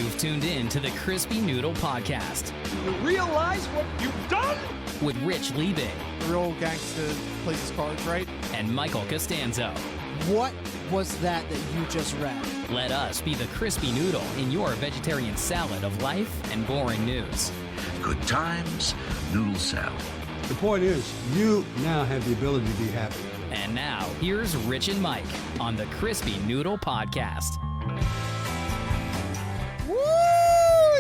You've tuned in to the Crispy Noodle Podcast. You realize what you've done? With Rich Liebig. Real gangster plays his cards right. And Michael Costanzo. What was that you just read? Let us be the Crispy Noodle in your vegetarian salad of life and boring news. Good times, noodle salad. The point is, you now have the ability to be happy. And now, here's Rich and Mike on the Crispy Noodle Podcast. Woo!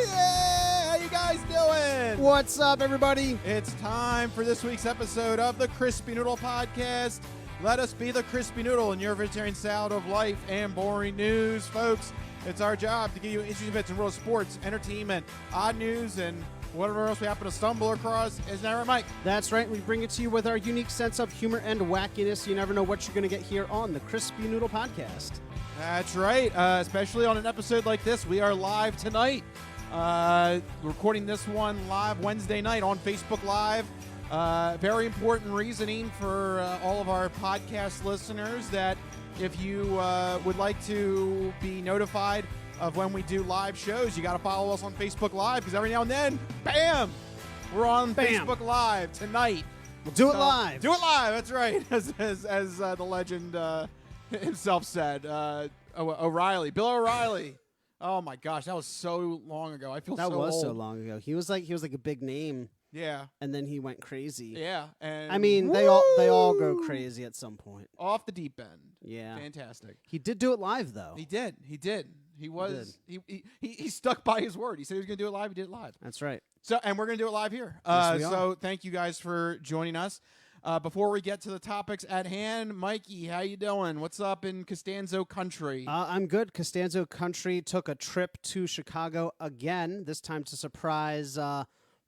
Yeah! How you guys doing? What's up, everybody? It's time for this week's episode of the Crispy Noodle Podcast. Let us be the Crispy Noodle in your vegetarian salad of life and boring news. Folks, it's our job to give you interesting bits in world sports, entertainment, odd news, and whatever else we happen to stumble across. Isn't that right, Mike? That's right. We bring it to you with our unique sense of humor and wackiness. You never know what you're going to get here on the Crispy Noodle Podcast. That's right. Especially on an episode like this. We are live tonight. Recording this one live Wednesday night on Facebook Live. Very important reasoning for all of our podcast listeners that if you would like to be notified of when we do live shows, you got to follow us on Facebook Live, because every now and then, bam, we're on Facebook Live tonight. We'll do it live. Do it live. That's right. As the legend himself said, O'Reilly, Bill O'Reilly. Oh my gosh, that was so long ago. I feel that so was old. so long ago. He was like a big name. Yeah. And then he went crazy. Yeah. And I mean, they all go crazy at some point. Off the deep end. Yeah. Fantastic. He did do it live though. He did. He stuck by his word. He said he was going to do it live. He did it live. That's right. So, and we're going to do it live here. Yes, we are. So thank you guys for joining us. Before we get to the topics at hand, Mikey, how you doing? What's up in Costanzo country? I'm good. Costanzo country took a trip to Chicago again, this time to surprise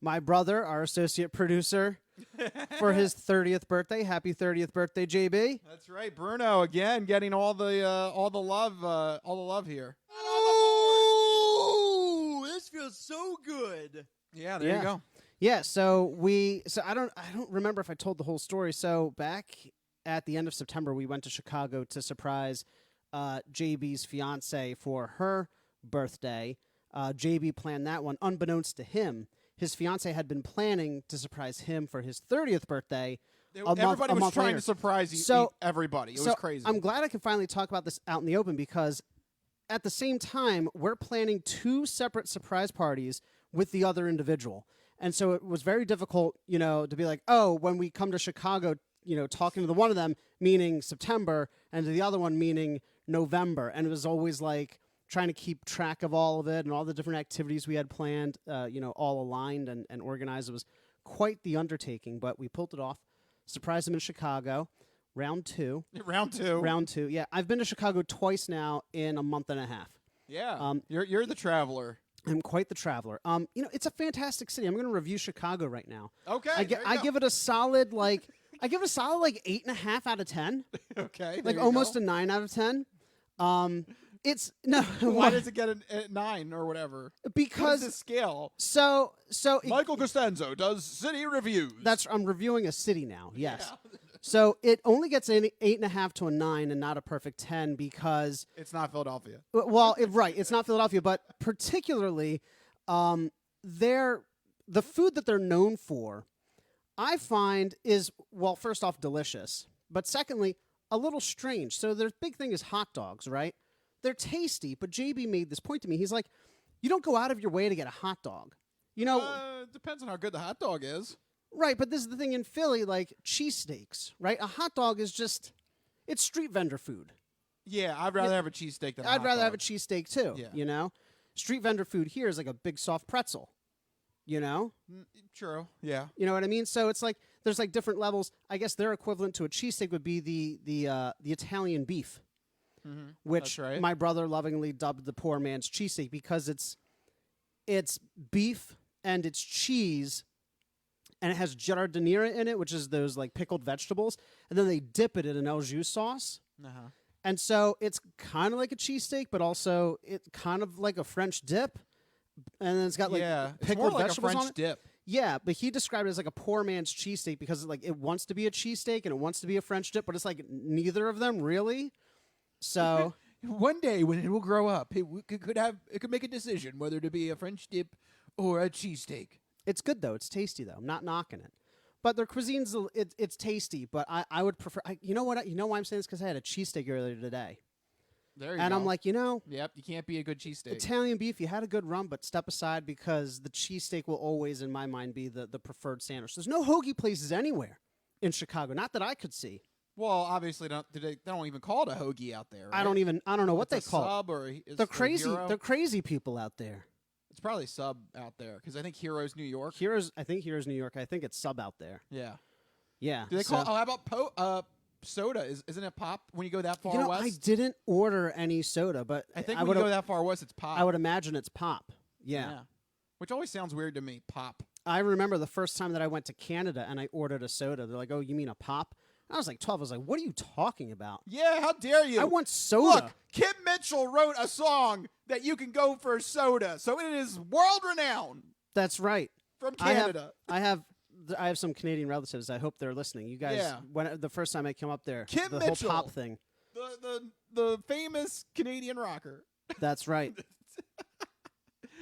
my brother, our associate producer, for his 30th birthday. Happy 30th birthday, JB. That's right, Bruno again, getting all the love here. Oh, this feels so good. Yeah, there you go. Yeah, so I don't remember if I told the whole story. So back at the end of September, we went to Chicago to surprise JB's fiance for her birthday. JB planned that one unbeknownst to him. His fiance had been planning to surprise him for his 30th birthday. Everybody was trying later. to surprise you. So everybody. It was crazy. I'm glad I can finally talk about this out in the open, because at the same time, we're planning two separate surprise parties with the other individual. And so it was very difficult, to be like, oh, when we come to Chicago, talking to the one of them, meaning September, and to the other one, meaning November. And it was always like trying to keep track of all of it and all the different activities we had planned, all aligned and organized. It was quite the undertaking, but we pulled it off. Surprised him in Chicago. Round two. Round two. Yeah. I've been to Chicago twice now in a month and a half. Yeah. You're the traveler. I'm quite the traveler. It's a fantastic city. I'm going to review Chicago right now. Okay. I give it a solid 8.5 out of 10. Okay. Like almost a 9 out of 10. It's no. Why does it get a 9 or whatever? Because the scale. So Michael Costanzo does city reviews. I'm reviewing a city now. Yes. Yeah. So it only gets an 8.5 to a 9 and not a perfect 10 because it's not Philadelphia. Well, right, it's not Philadelphia, but particularly, the food that they're known for, I find is, well, first off, delicious, but secondly, a little strange. So their big thing is hot dogs, right? They're tasty, but JB made this point to me. He's like, you don't go out of your way to get a hot dog. It depends on how good the hot dog is. Right, but this is the thing in Philly, like cheesesteaks, right? A hot dog is it's street vendor food. Yeah, I'd rather have a cheesesteak than a hot dog. I'd rather have a cheesesteak too, Yeah. Street vendor food here is like a big soft pretzel, True, yeah. You know what I mean? So it's like there's like different levels. I guess their equivalent to a cheesesteak would be the Italian beef, which my brother lovingly dubbed the poor man's cheesesteak because it's beef and it's cheese. And it has giardiniera in it, which is those like pickled vegetables, and then they dip it in an au jus sauce. Uh-huh. And so it's kind of like a cheesesteak, but also it's kind of like a French dip. And then it's got like pickled like vegetables a French on it. dip. Yeah, but he described it as like a poor man's cheesesteak because like it wants to be a cheesesteak and it wants to be a French dip, but it's like neither of them really. So one day when it will grow up, it could make a decision whether to be a French dip or a cheesesteak. It's good though. It's tasty though. I'm not knocking it. But their cuisine's it's tasty. But I would prefer. You know what? You know why I'm saying this? Because I had a cheesesteak earlier today. There you and go. I'm like, yep, you can't be a good cheesesteak. Italian beef, you had a good run, but step aside because the cheesesteak will always, in my mind, be the preferred sandwich. There's no hoagie places anywhere in Chicago, not that I could see. Well, obviously, they don't even call it a hoagie out there. Right? I don't know what it's they call sub it. Or they're crazy. Hero? They're crazy people out there. It's probably sub out there because I think Heroes New York. I think Heroes New York. I think it's sub out there. Yeah. Yeah. Do they call? Oh, how about soda? Isn't it pop when you go that far west? I didn't order any soda, but I think when you go that far west, it's pop. I would imagine it's pop. Yeah. Which always sounds weird to me. Pop. I remember the first time that I went to Canada and I ordered a soda. They're like, "Oh, you mean a pop?" I was like 12. I was like, "What are you talking about?" Yeah, how dare you? I want soda. Look, Kim Mitchell wrote a song that you can go for soda, so it is world renowned. That's right. From Canada. I have some Canadian relatives. I hope they're listening. You guys, when the first time I came up there, Kim the Mitchell, whole pop thing. The famous Canadian rocker. That's right.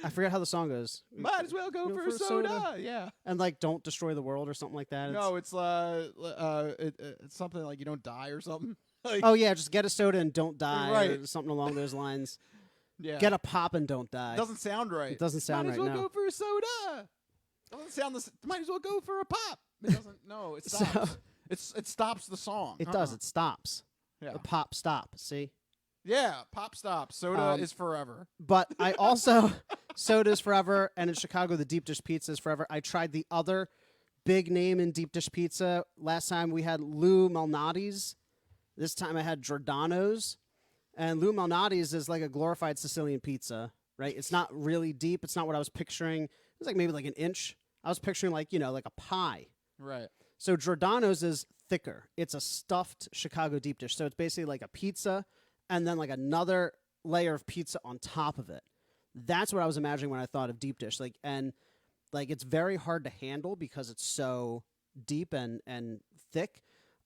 I forget how the song goes. Might as well go for a soda. Yeah. And like, don't destroy the world or something like that. No, it's something like you don't die or something. Like, oh yeah, just get a soda and don't die. Right. Or something along those lines. Yeah. Get a pop and don't die. It doesn't sound right. It doesn't sound right. Might as well no. go for a soda. Doesn't sound the. Might as well go for a pop. It doesn't. No, it stops. It stops the song. It does. It stops. Yeah. The pop stop. See. Yeah, pop stop. Soda is forever. But I also soda is forever, and in Chicago the deep dish pizza is forever. I tried the other big name in deep dish pizza. Last time we had Lou Malnati's. This time I had Giordano's. And Lou Malnati's is like a glorified Sicilian pizza, right? It's not really deep. It's not what I was picturing. It was like maybe like an inch. I was picturing like a pie. Right. So Giordano's is thicker. It's a stuffed Chicago deep dish. So it's basically like a pizza and then like another layer of pizza on top of it. That's what I was imagining when I thought of deep dish. And it's very hard to handle because it's so deep and thick.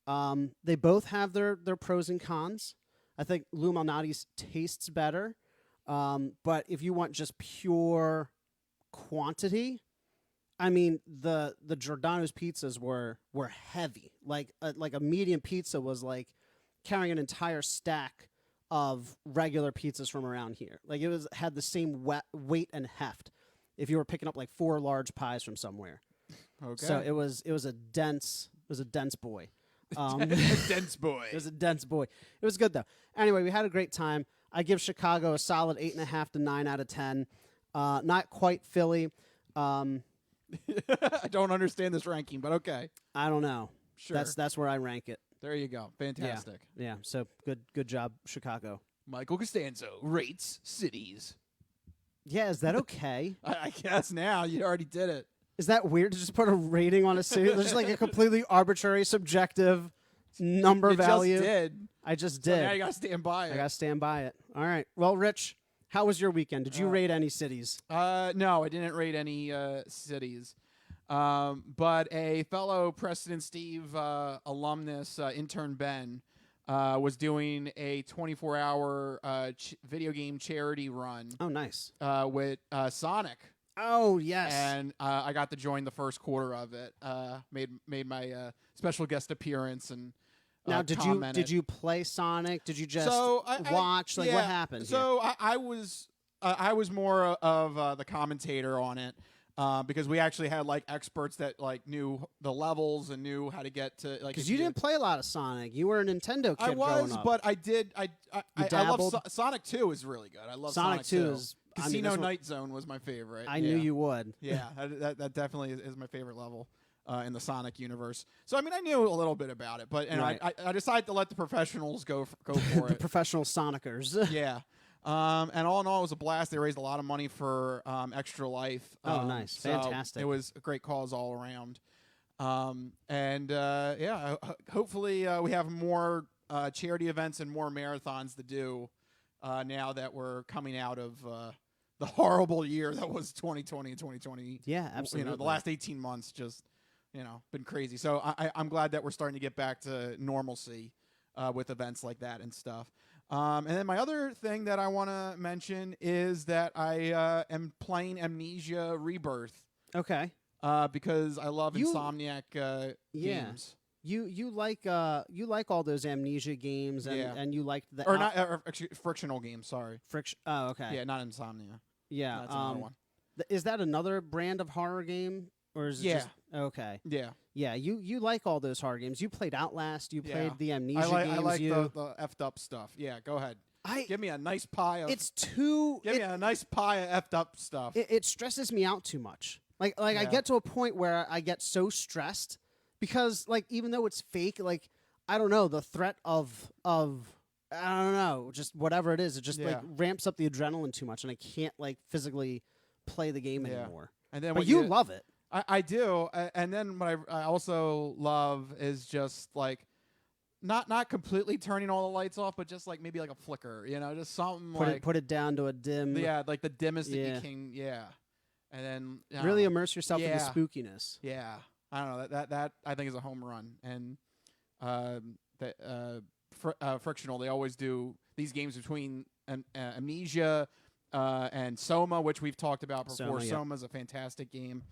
They both have their pros and cons. I think Lou Malnati's tastes better. But if you want just pure quantity, I mean, the Giordano's pizzas were heavy. Like a medium pizza was like carrying an entire stack of regular pizzas from around here. Like it had the same weight and heft if you were picking up like 4 large pies from somewhere. Okay. So it was a dense boy. A dense boy. It was a dense boy. It was good though. Anyway, we had a great time. I give Chicago a solid 8.5 to 9 out of 10. Not quite Philly. I don't understand this ranking, but okay. I don't know. Sure. That's where I rank it. There you go. Fantastic. Yeah. So good job, Chicago. Michael Costanzo rates cities. Yeah, is that okay? I guess now you already did it. Is that weird to just put a rating on a city? There's just like a completely arbitrary, subjective number value. Just did. I just So did. now you gotta stand by it. I gotta stand by it. All right. Well, Rich, how was your weekend? Did you rate any cities? No, I didn't rate any cities. But a fellow Preston and Steve alumnus, intern Ben, was doing a 24-hour video game charity run. Oh, nice. With Sonic. Oh, yes. And I got to join the first quarter of it. Made my special guest appearance and now commented. did you play Sonic? Did you just watch? What happened? So I was more of the commentator on it. Because we actually had like experts that like knew the levels and knew how to get to like. Because you didn't play a lot of Sonic. You were a Nintendo kid. I was, up. but I did. I love Sonic 2 is really good. I love Sonic 2. Casino Night Zone was my favorite. I knew you would. Yeah, that definitely is my favorite level in the Sonic universe. So I mean, I knew a little bit about it, but right. I decided to let the professionals go for the it. Professional Sonicers. Yeah. And all in all, it was a blast. They raised a lot of money for Extra Life. Oh, nice. So fantastic. It was a great cause all around. Hopefully we have more charity events and more marathons to do now that we're coming out of the horrible year that was 2020 and 2020. Yeah, absolutely. The last 18 months just, been crazy. So I'm glad that we're starting to get back to normalcy with events like that and stuff. And then my other thing that I want to mention is that I am playing Amnesia Rebirth. Okay. Because I love Insomniac games. You like all those Amnesia games, and you liked the actually, frictional games. Sorry, friction. Oh, okay. Yeah, not Insomnia. Yeah, that's another one. Is that another brand of horror game, or is it just okay? Yeah, yeah. You like all those horror games. You played Outlast. You played the Amnesia games. I like the effed up stuff. Yeah, go ahead. Give me a nice pie of. Give me a nice pie of effed up stuff. It stresses me out too much. Like I get to a point where I get so stressed because like even though it's fake, like I don't know, the threat of I don't know, just whatever it is, it just like ramps up the adrenaline too much, and I can't like physically play the game anymore. And then but you love it. I do. And then what I also love is just like not completely turning all the lights off, but just like maybe like a flicker, just something put it down to a dim. Yeah, like the dimmest that you can. Yeah. And then really immerse yourself in the spookiness. Yeah, I don't know that I think is a home run. And frictional, they always do these games between Amnesia and Soma, which we've talked about before. Soma's a fantastic game.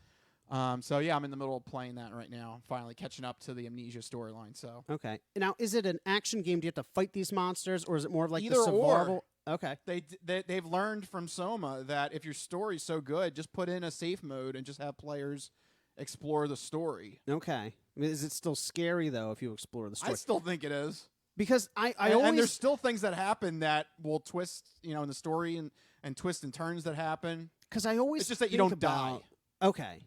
So yeah, I'm in the middle of playing that right now. Finally catching up to the Amnesia storyline. So okay, now is it an action game? Do you have to fight these monsters, or is it more of like either the survival? Or. Okay. They've learned from Soma that if your story's so good, just put in a safe mode and just have players explore the story. Okay. I mean, is it still scary though if you explore the story? I still think it is. Because I always... And there's still things that happen that will twist, in the story and twists and turns that happen. Because I always It's just that you don't die. Okay.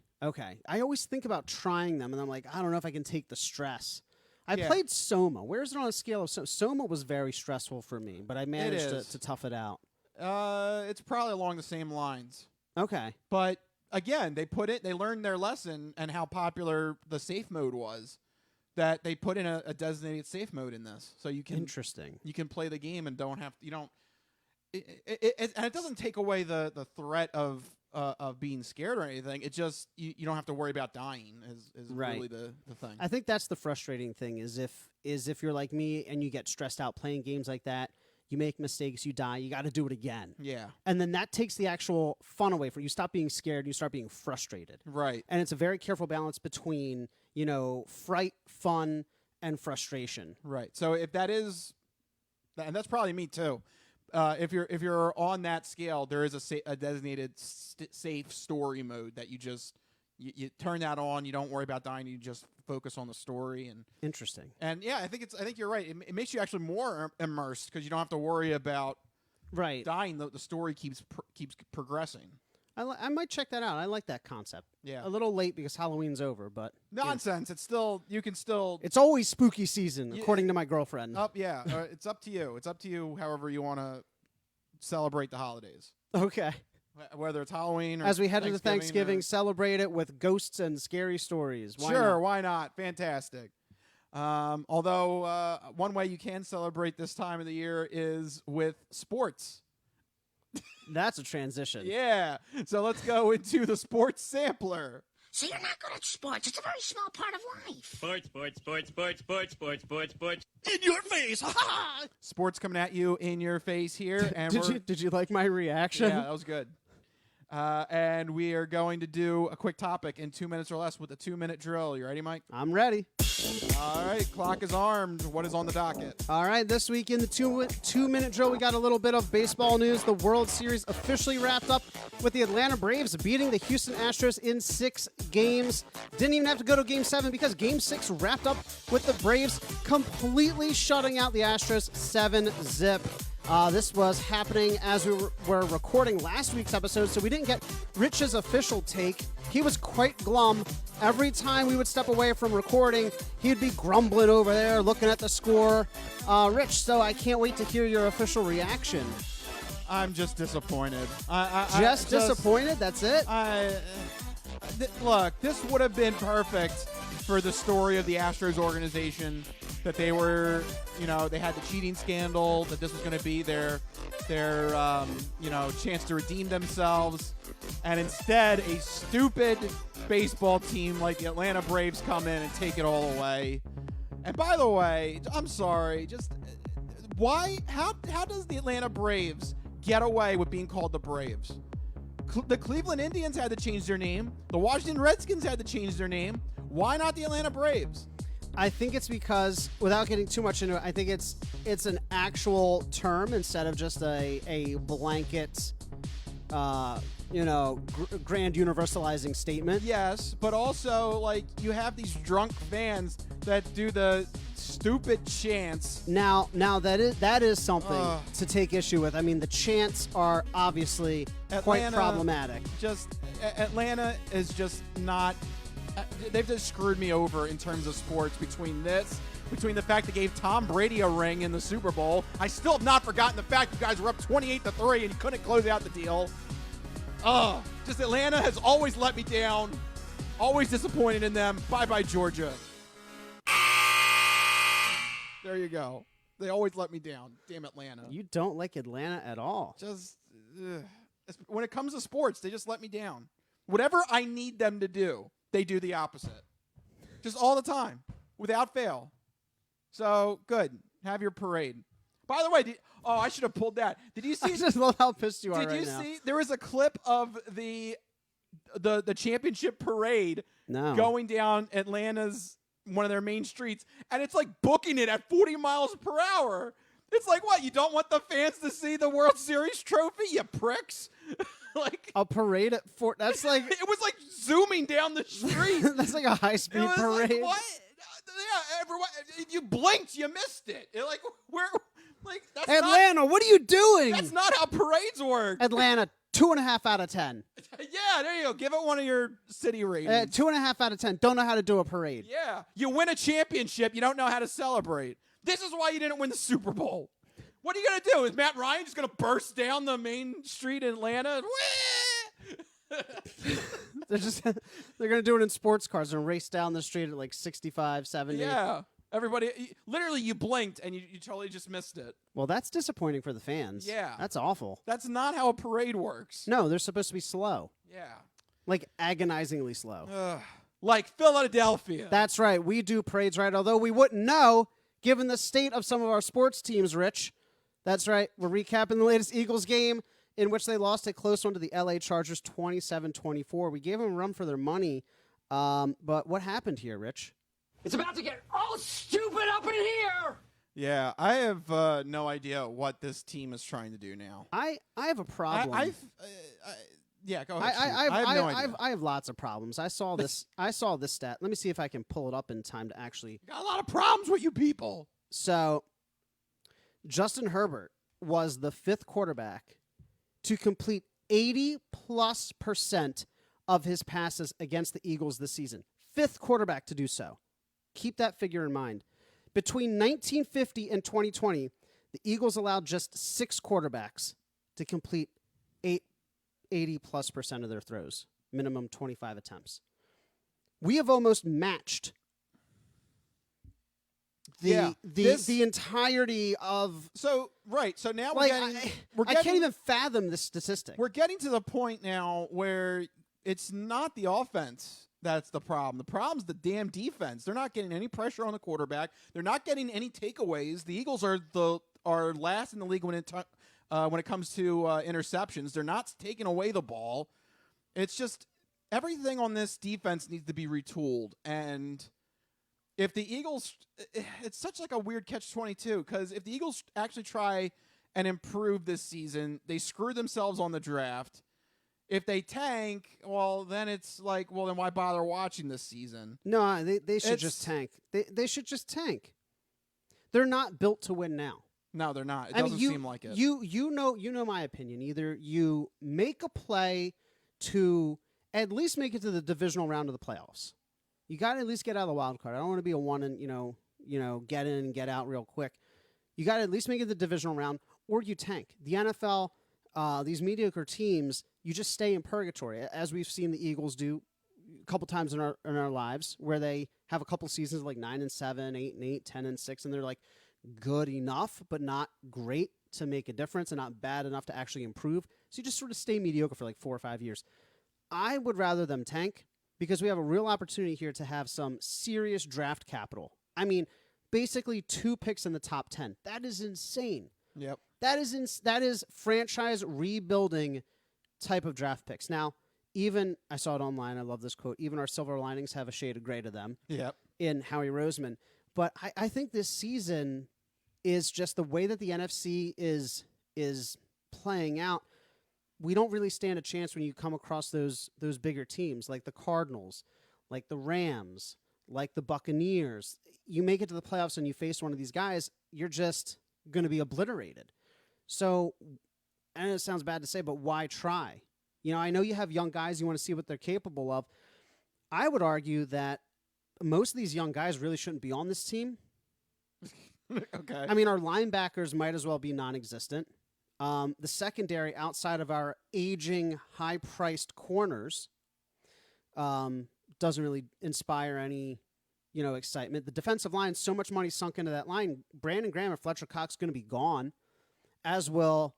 I always think about trying them, and I'm like, I don't know if I can take the stress. I played Soma. Where is it on a scale of Soma? Soma was very stressful for me, but I managed to tough it out. It's probably along the same lines. Okay. But again, they learned their lesson and how popular the safe mode was, that they put in a designated safe mode in this. So you can Interesting. You can play the game and don't have and it doesn't take away the threat of being scared or anything. It just you don't have to worry about dying is really the thing. I think that's the frustrating thing is if you're like me and you get stressed out playing games like that, you make mistakes, you die, you got to do it again. Yeah. And then that takes the actual fun away from you. You stop being scared, you start being frustrated. Right. And it's a very careful balance between, fright, fun, and frustration. Right. So if that is, and that's probably me too. If you're on that scale, there is a designated safe story mode that you just you turn that on. You don't worry about dying. You just focus on the story. And interesting. And yeah, I think you're right. It makes you actually more immersed because you don't have to worry about dying. The story keeps progressing. I might check that out. I like that concept. Yeah. A little late because Halloween's over, but nonsense. It's still you can still. It's always spooky season, according to my girlfriend. It's up to you. It's up to you. However you want to celebrate the holidays. Okay. Whether it's Halloween or as we head into Thanksgiving, celebrate it with ghosts and scary stories. Why not? Fantastic. Although one way you can celebrate this time of the year is with sports. That's a transition. Yeah. So let's go into the sports sampler. So you're not good at sports. It's a very small part of life. Sports. In your face. Ha! Sports coming at you in your face here. And did you like my reaction? Yeah, that was good. And we are going to do a quick topic in 2 minutes or less with a 2-minute drill. You ready, Mike? I'm ready. All right, clock is armed. What is on the docket? All right, this week in the two-minute drill, we got a little bit of baseball news. The World Series officially wrapped up with the Atlanta Braves beating the Houston Astros in 6 games. Didn't even have to go to Game 7 because Game 6 wrapped up with the Braves completely shutting out the Astros 7-zip. This was happening as we were recording last week's episode, so we didn't get Rich's official take. He was quite glum. Every time we would step away from recording, he'd be grumbling over there, looking at the score. Rich, so I can't wait to hear your official reaction. I'm just disappointed. Just disappointed? That's it? Look, this would have been perfect for the story of the Astros organization, that they were, they had the cheating scandal, that this was going to be their chance to redeem themselves. And instead, a stupid baseball team like the Atlanta Braves come in and take it all away. And by the way, I'm sorry, just why? How does the Atlanta Braves get away with being called the Braves? The Cleveland Indians had to change their name. The Washington Redskins had to change their name. Why not the Atlanta Braves? I think it's because, without getting too much into it, I think it's an actual term instead of just a blanket, grand universalizing statement. Yes, but also, like, you have these drunk fans that do the stupid chants. Now that is something to take issue with. I mean, the chants are obviously quite problematic. Atlanta is just not. They've just screwed me over in terms of sports between the fact they gave Tom Brady a ring in the Super Bowl. I still have not forgotten the fact you guys were up 28-3 and you couldn't close out the deal. Just Atlanta has always let me down. Always disappointed in them. Bye-bye, Georgia. There you go. They always let me down. Damn Atlanta. You don't like Atlanta at all. Just when it comes to sports, they just let me down. Whatever I need them to do, they do the opposite. Just all the time, without fail. So, good. Have your parade. By the way, I should have pulled that. Did you see? I just love how pissed you are right now. Did you see? There was a clip of the championship parade going down Atlanta's one of their main streets, and it's like booking it at 40 miles per hour. It's like, what? You don't want the fans to see the World Series trophy, you pricks? Like a parade at Fort. That's like it was like zooming down the street. That's like a high-speed parade. Like, what? Yeah, everyone. If you blinked, you missed it. Like where? Like that's Atlanta. What are you doing? That's not how parades work. Atlanta, 2.5 out of 10. Yeah, there you go. Give it one of your city ratings. 2.5 out of 10. Don't know how to do a parade. Yeah, you win a championship, you don't know how to celebrate. This is why you didn't win the Super Bowl. What are you going to do? Is Matt Ryan just going to burst down the main street in Atlanta? They're going to do it in sports cars and race down the street at like 65, 70. Yeah. Everybody, literally you blinked and you totally just missed it. Well, that's disappointing for the fans. Yeah. That's awful. That's not how a parade works. No, they're supposed to be slow. Yeah. Like agonizingly slow. Like Philadelphia. That's right. We do parades right, although we wouldn't know given the state of some of our sports teams, Rich. That's right. We're recapping the latest Eagles game in which they lost a close one to the LA Chargers 27-24. We gave them a run for their money. But what happened here, Rich? It's about to get all stupid up in here! Yeah, I have no idea what this team is trying to do now. I have a problem. Yeah, go ahead. I have no idea. I have lots of problems. I saw this stat. Let me see if I can pull it up in time to actually. Got a lot of problems with you people. So, Justin Herbert was the 5th quarterback to complete 80+% of his passes against the Eagles this season. 5th quarterback to do so. Keep that figure in mind. Between 1950 and 2020, the Eagles allowed just 6 quarterbacks to complete 80+% of their throws, minimum 25 attempts. We have almost matched the entirety of. So now like, I can't even fathom this statistic. We're getting to the point now where it's not the offense that's the problem. The problem's the damn defense. They're not getting any pressure on the quarterback. They're not getting any takeaways. The Eagles are last in the league when it comes to interceptions. They're not taking away the ball. It's just everything on this defense needs to be retooled. And if the Eagles, it's such like a weird catch-22 because if the Eagles actually try and improve this season, they screw themselves on the draft. If they tank, well, then it's like, well, then why bother watching this season? No, they should just tank. They should just tank. They're not built to win now. No, they're not. It doesn't seem like it. You know my opinion. Either you make a play to at least make it to the divisional round of the playoffs. You got to at least get out of the wild card. I don't want to be a one and get in and get out real quick. You got to at least make it to the divisional round, or you tank. The NFL, these mediocre teams, you just stay in purgatory, as we've seen the Eagles do a couple times in our lives, where they have a couple seasons like 9-7, 8-8, 10-6, and they're like good enough, but not great to make a difference, and not bad enough to actually improve. So you just sort of stay mediocre for like 4 or 5 years. I would rather them tank because we have a real opportunity here to have some serious draft capital. I mean, basically 2 picks in the top 10. That is insane. Yep. That is franchise rebuilding type of draft picks. Now, even I saw it online. I love this quote. Even our silver linings have a shade of gray to them. Yep. In Howie Roseman, but I think this season is just the way that the NFC is playing out. We don't really stand a chance when you come across those bigger teams like the Cardinals, like the Rams, like the Buccaneers. You make it to the playoffs and you face one of these guys, you're just going to be obliterated. So, I know it sounds bad to say, but why try? You know, I know you have young guys, you want to see what they're capable of. I would argue that most of these young guys really shouldn't be on this team. Okay. I mean, our linebackers might as well be non-existent. The secondary, outside of our aging, high-priced corners, doesn't really inspire any, excitement. The defensive line, so much money sunk into that line. Brandon Graham and Fletcher Cox going to be gone, as will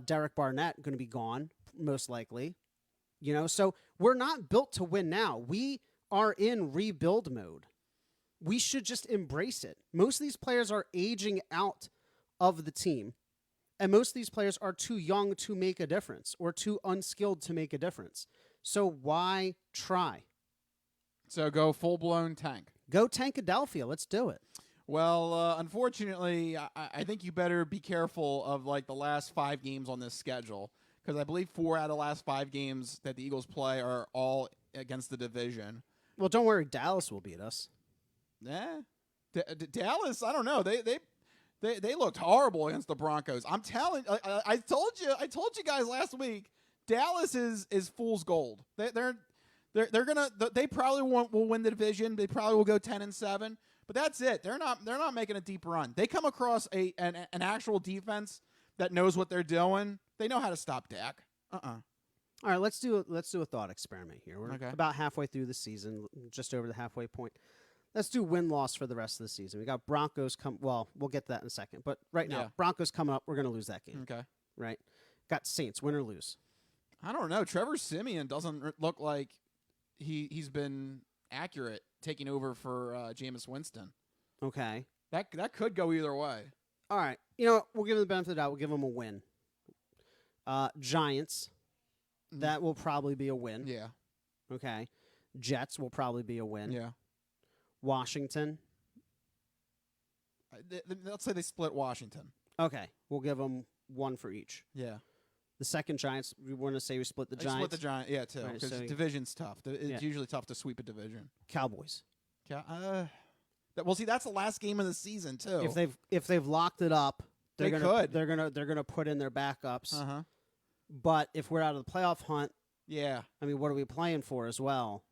Derek Barnett going to be gone, most likely. So we're not built to win now. We are in rebuild mode. We should just embrace it. Most of these players are aging out of the team, and most of these players are too young to make a difference or too unskilled to make a difference. So why try? So go full-blown tank. Go Tankadelphia. Let's do it. Well, unfortunately, I think you better be careful of the last 5 games on this schedule, because I believe 4 out of the last 5 games that the Eagles play are all against the division. Well, don't worry, Dallas will beat us. Dallas, I don't know. They looked horrible against the Broncos. I'm telling. I told you guys last week. Dallas is fool's gold. They're gonna. They probably will win the division. They probably will go 10-7. But that's it. They're not making a deep run. They come across an actual defense that knows what they're doing. They know how to stop Dak. All right, let's do a thought experiment here. We're Okay. about halfway through the season, just over the halfway point. Let's do win-loss for the rest of the season. We got Broncos well, we'll get to that in a second. But right now, Yeah. Broncos coming up, we're going to lose that game. Okay. Right? Got Saints, win or lose. I don't know. Trevor Siemian doesn't look like he's been accurate taking over for Jameis Winston. Okay. That could go either way. All right. You know what? We'll give them the benefit of the doubt. We'll give them a win. Giants, that will probably be a win. Yeah. Okay. Jets will probably be a win. Yeah. Washington. Let's say they split Washington. Okay. We'll give them 1 for each. Yeah. The second Giants, we want to say we split the Giants. Split the Giants, yeah, too, Right, because so division's tough. It's usually tough to sweep a division. Cowboys. Well, see, that's the last game of the season too. If they've locked it up, they're They gonna put in their backups. Uh-huh. But if we're out of the playoff hunt, Yeah. I mean, what are we playing for as well?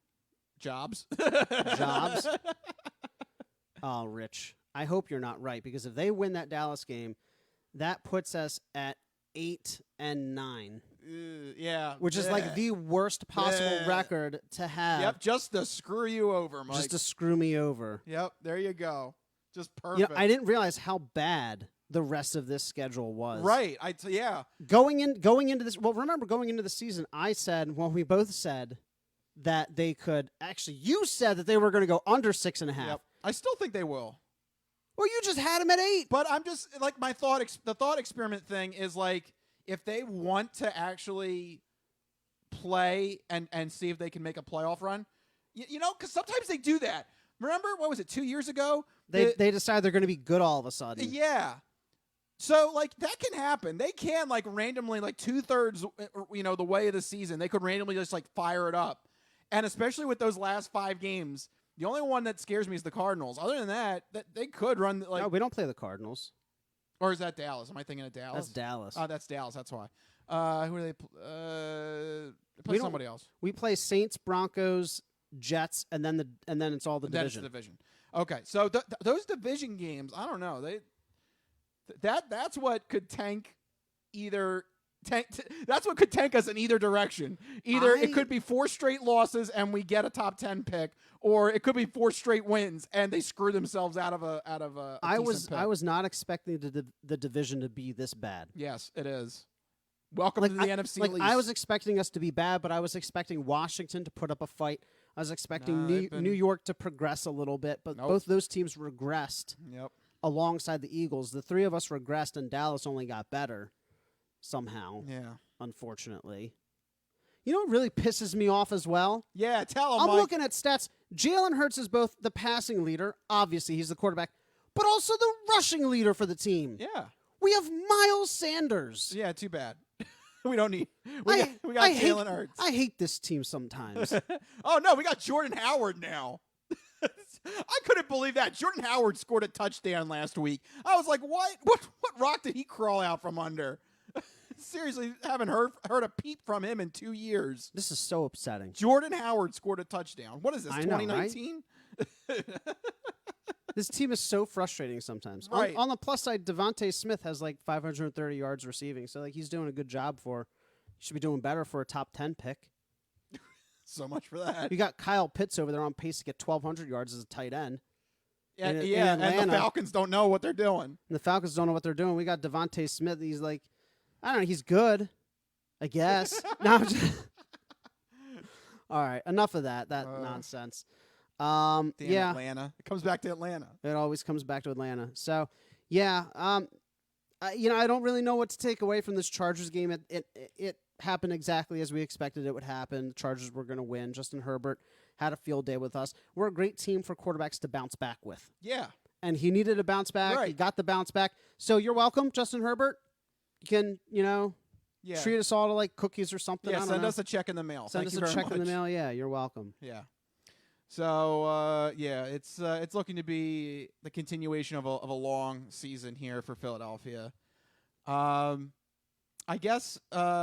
Jobs. Jobs. Oh, Rich, I hope you're not right, because if they win that Dallas game, that puts us at 8-9. Yeah. Which is like the worst possible record to have. Yep, just to screw you over, Mike. Just to screw me over. Yep, there you go. Just perfect. You know, I didn't realize how bad the rest of this schedule was. Right. Yeah. Going into this, well, remember going into the season, we both said that they could, actually, you said that they were going to go under 6.5. Yep. I still think they will. Well, you just had them at 8. But I'm just, the thought experiment thing is if they want to actually play and see if they can make a playoff run, because sometimes they do that. Remember, what was it, 2 years ago? They decide they're going to be good all of a sudden. Yeah. So, that can happen. They can, randomly, 2/3, the way of the season, they could randomly just, fire it up. And especially with those last 5 games, the only one that scares me is the Cardinals. Other than that they could run, No, we don't play the Cardinals. Or is that Dallas? Am I thinking of Dallas? That's Dallas. Oh, that's Dallas. That's why. Who are they? They play somebody else. We play Saints, Broncos, Jets, and then it's all the division. That's the division. Okay, so those division games, I don't know. That's what could tank either. That's what could tank us in either direction. Either it could be 4 straight losses and we get a top 10 pick, or it could be 4 straight wins and they screw themselves out of a decent pick. I was not expecting the division to be this bad. Yes, it is. Welcome to the NFC East. I was expecting us to be bad, but I was expecting Washington to put up a fight. I was expecting Nah, New York to progress a little bit, but both those teams regressed alongside the Eagles. The three of us regressed, and Dallas only got better somehow, unfortunately. You know what really pisses me off as well? Yeah, tell him, I'm Mike. looking at stats. Jalen Hurts is both the passing leader, obviously he's the quarterback, but also the rushing leader for the team. Yeah. We have Miles Sanders. Yeah, too bad. We don't need. We got Jalen Hurts. I hate this team sometimes. Oh, no, we got Jordan Howard now. I couldn't believe that. Jordan Howard scored a touchdown last week. I was like, what? What rock did he crawl out from under? Seriously, haven't heard a peep from him in 2 years. This is so upsetting. Jordan Howard scored a touchdown. What is this, 2019? Right? This team is so frustrating sometimes. Right. On the plus side, Devontae Smith has like 530 yards receiving, so like he's doing a good job for. He should be doing better for a top 10 pick. So much for that. You got Kyle Pitts over there on pace to get 1,200 yards as a tight end. And Atlanta, and the Falcons don't know what they're doing. And the Falcons don't know what they're doing. We got Devontae Smith. He's like, I don't know. He's good, I guess. No, I'm just all right, enough of that nonsense. Damn Atlanta. It comes back to Atlanta. It always comes back to Atlanta. So, yeah, I don't really know what to take away from this Chargers game. It happened exactly as we expected it would happen. The Chargers were going to win. Justin Herbert had a field day with us. We're a great team for quarterbacks to bounce back with. Yeah. And he needed a bounce back. Right. He got the bounce back. So you're welcome, Justin Herbert. You can, treat us all to like cookies or something. Yeah, I don't send know. us a check in the mail. Send Thank us you a very check in the much. mail. Yeah, you're welcome. Yeah. So it's looking to be the continuation of a long season here for Philadelphia. I guess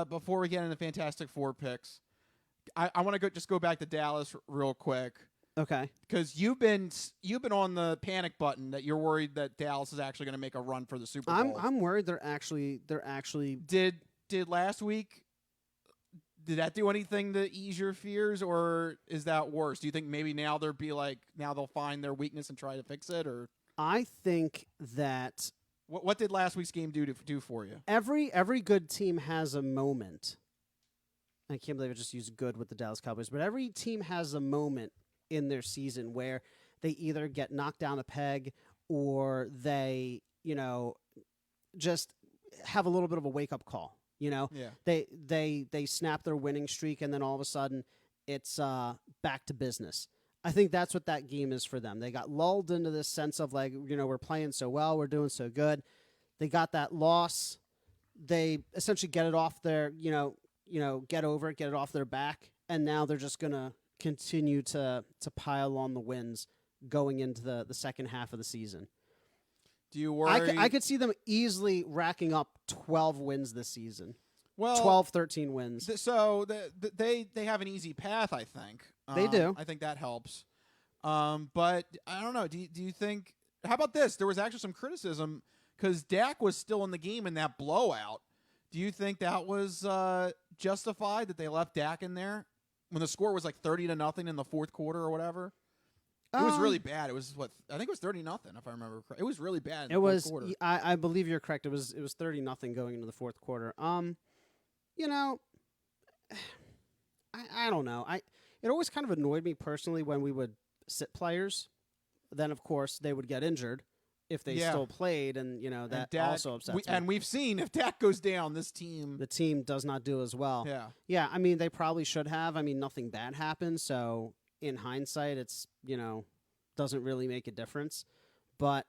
before we get into Fantastic Four picks, I want to go back to Dallas real quick. Okay. Because you've been on the panic button that you're worried that Dallas is actually going to make a run for the Super Bowl. I'm worried they're actually Did last week, did that do anything to ease your fears, or is that worse? Do you think maybe now they'll find their weakness and try to fix it, or? I think that What did last week's game do for you? every good team has a moment. I can't believe I just used good with the Dallas Cowboys, but every team has a moment in their season where they either get knocked down a peg or they, just have a little bit of a wake-up call. Yeah. They snap their winning streak, and then all of a sudden it's back to business. I think that's what that game is for them. They got lulled into this sense of like, we're playing so well, we're doing so good. They got that loss. They essentially get it off their, get over it, get it off their back, and now they're just going to continue to pile on the wins going into the second half of the season. Do you worry? I could see them easily racking up 12 wins this season. Well, 12, 13 wins. So they have an easy path, I think. They do. I think that helps. But I don't know. Do you think? How about this? There was actually some criticism because Dak was still in the game in that blowout. Do you think that was justified that they left Dak in there when the score was like 30-0 in the fourth quarter or whatever? It was really bad. It was I think it was 30-0 if I remember correctly. It was really bad. In the fourth quarter. I believe you're correct. It was 30-0 going into the fourth quarter. I don't know. It always kind of annoyed me personally when we would sit players. Then of course they would get injured if they still played, and that Dak, also upsets me. And we've seen if Dak goes down, the team does not do as well. Yeah. Yeah. I mean, they probably should have. I mean, nothing bad happened, so in hindsight, it's doesn't really make a difference. But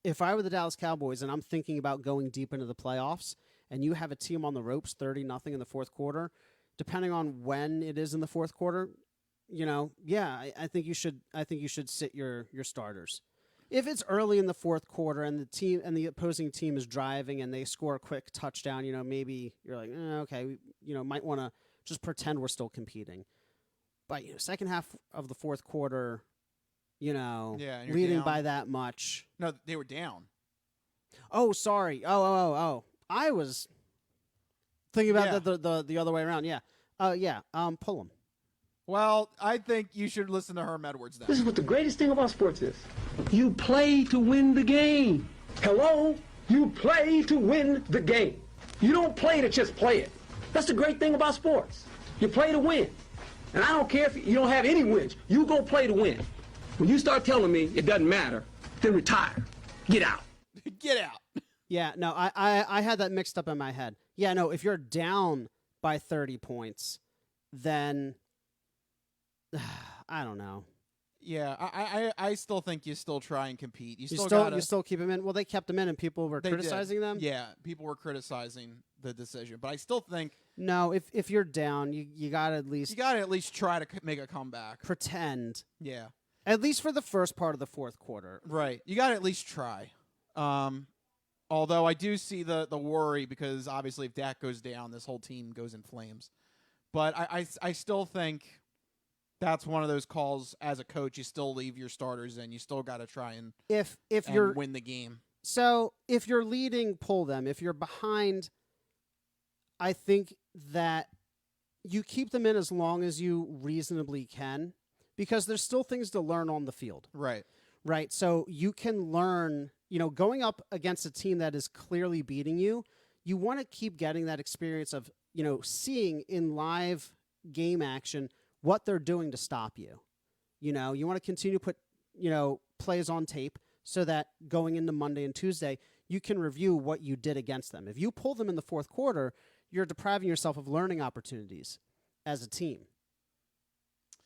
if I were the Dallas Cowboys and I'm thinking about going deep into the playoffs, and you have a team on the ropes, 30-0 in the fourth quarter, depending on when it is in the fourth quarter, I think you should sit your starters. If it's early in the fourth quarter and the opposing team is driving and they score a quick touchdown, maybe you're like, okay, might want to just pretend we're still competing. But second half of the fourth quarter, leading by that much. No, they were down. Oh, sorry. Oh. I was thinking about the other way around. Yeah. Pull them. Well, I think you should listen to Herm Edwards then. This is what the greatest thing about sports is. You play to win the game. Hello? You play to win the game. You don't play to just play it. That's the great thing about sports. You play to win. And I don't care if you don't have any wins. You go play to win. When you start telling me it doesn't matter, then retire. Get out. Get out. Yeah, no, I had that mixed up in my head. Yeah, no, if you're down by 30 points, then I don't know. Yeah, I still think you still try and compete. You still keep them in. Well, they kept them in, and people were criticizing them. Yeah, people were criticizing the decision, but I still think no. If you're down, you gotta at least try to make a comeback. Pretend. Yeah, at least for the first part of the fourth quarter. Right. You gotta at least try. Although I do see the worry because obviously if Dak goes down, this whole team goes in flames. But I still think that's one of those calls as a coach. You still leave your starters in. You still got to try and win the game. So if you're leading, pull them. If you're behind, I think that you keep them in as long as you reasonably can because there's still things to learn on the field. Right. Right. So you can learn, going up against a team that is clearly beating you, you want to keep getting that experience of, seeing in live game action what they're doing to stop you. You want to continue to put, plays on tape so that going into Monday and Tuesday, you can review what you did against them. If you pull them in the fourth quarter, you're depriving yourself of learning opportunities as a team.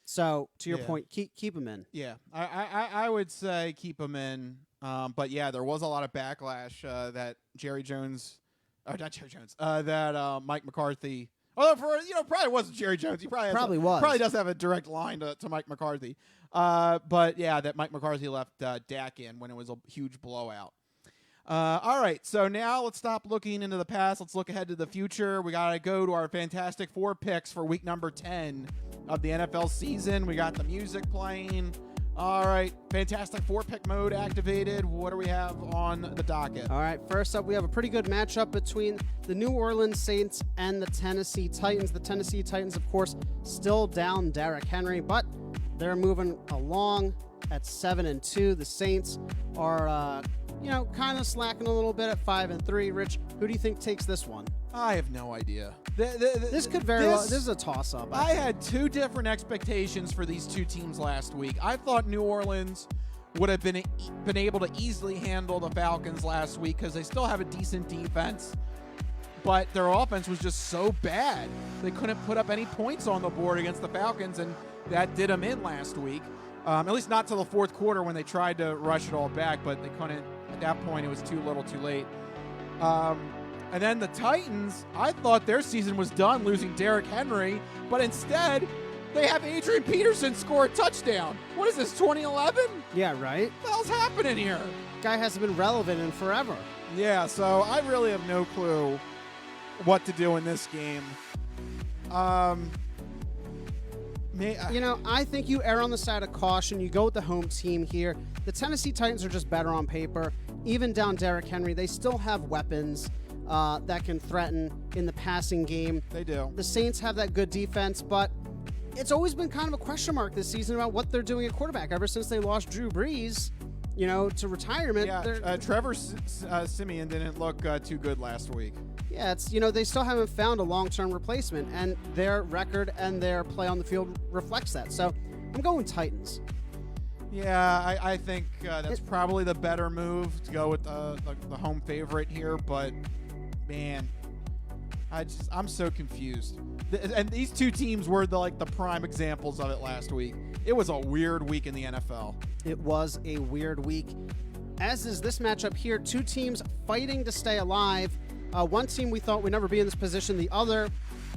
So to your point, keep them in. Yeah, I would say keep them in. But yeah, there was a lot of backlash that that Mike McCarthy. Although probably wasn't Jerry Jones. He probably does have a direct line to Mike McCarthy. But yeah, that Mike McCarthy left Dak in when it was a huge blowout. All right, so now let's stop looking into the past. Let's look ahead to the future. We got to go to our Fantastic Four picks for week number 10 of the NFL season. We got the music playing. All right, Fantastic Four pick mode activated. What do we have on the docket? All right, first up, we have a pretty good matchup between the New Orleans Saints and the Tennessee Titans. The Tennessee Titans, of course, still down Derrick Henry, but they're moving along at 7-2. The Saints are, kind of slacking a little bit at 5-3. Rich, who do you think takes this one? I have no idea. This could very well. This is a toss-up. I had two different expectations for these two teams last week. I thought New Orleans would have been able to easily handle the Falcons last week because they still have a decent defense, but their offense was just so bad they couldn't put up any points on the board against the Falcons, and that did them in last week. At least not till the fourth quarter when they tried to rush it all back, but they couldn't. At that point, it was too little, too late. And then the Titans, I thought their season was done losing Derrick Henry, but instead, they have Adrian Peterson score a touchdown. What is this, 2011? Yeah, right? What the hell's happening here? Guy hasn't been relevant in forever. Yeah, so I really have no clue what to do in this game. I think you err on the side of caution. You go with the home team here. The Tennessee Titans are just better on paper. Even down Derrick Henry, they still have weapons that can threaten in the passing game. They do. The Saints have that good defense, but it's always been kind of a question mark this season about what they're doing at quarterback. Ever since they lost Drew Brees, to retirement. Yeah, Trevor Siemian didn't look too good last week. Yeah, it's they still haven't found a long-term replacement, and their record and their play on the field reflects that. So I'm going Titans. Yeah, I think that's probably the better move to go with the home favorite here, but man, I'm so confused. And these two teams were the prime examples of it last week. It was a weird week in the NFL. It was a weird week. As is this matchup here, two teams fighting to stay alive. One team we thought we'd never be in this position. The other,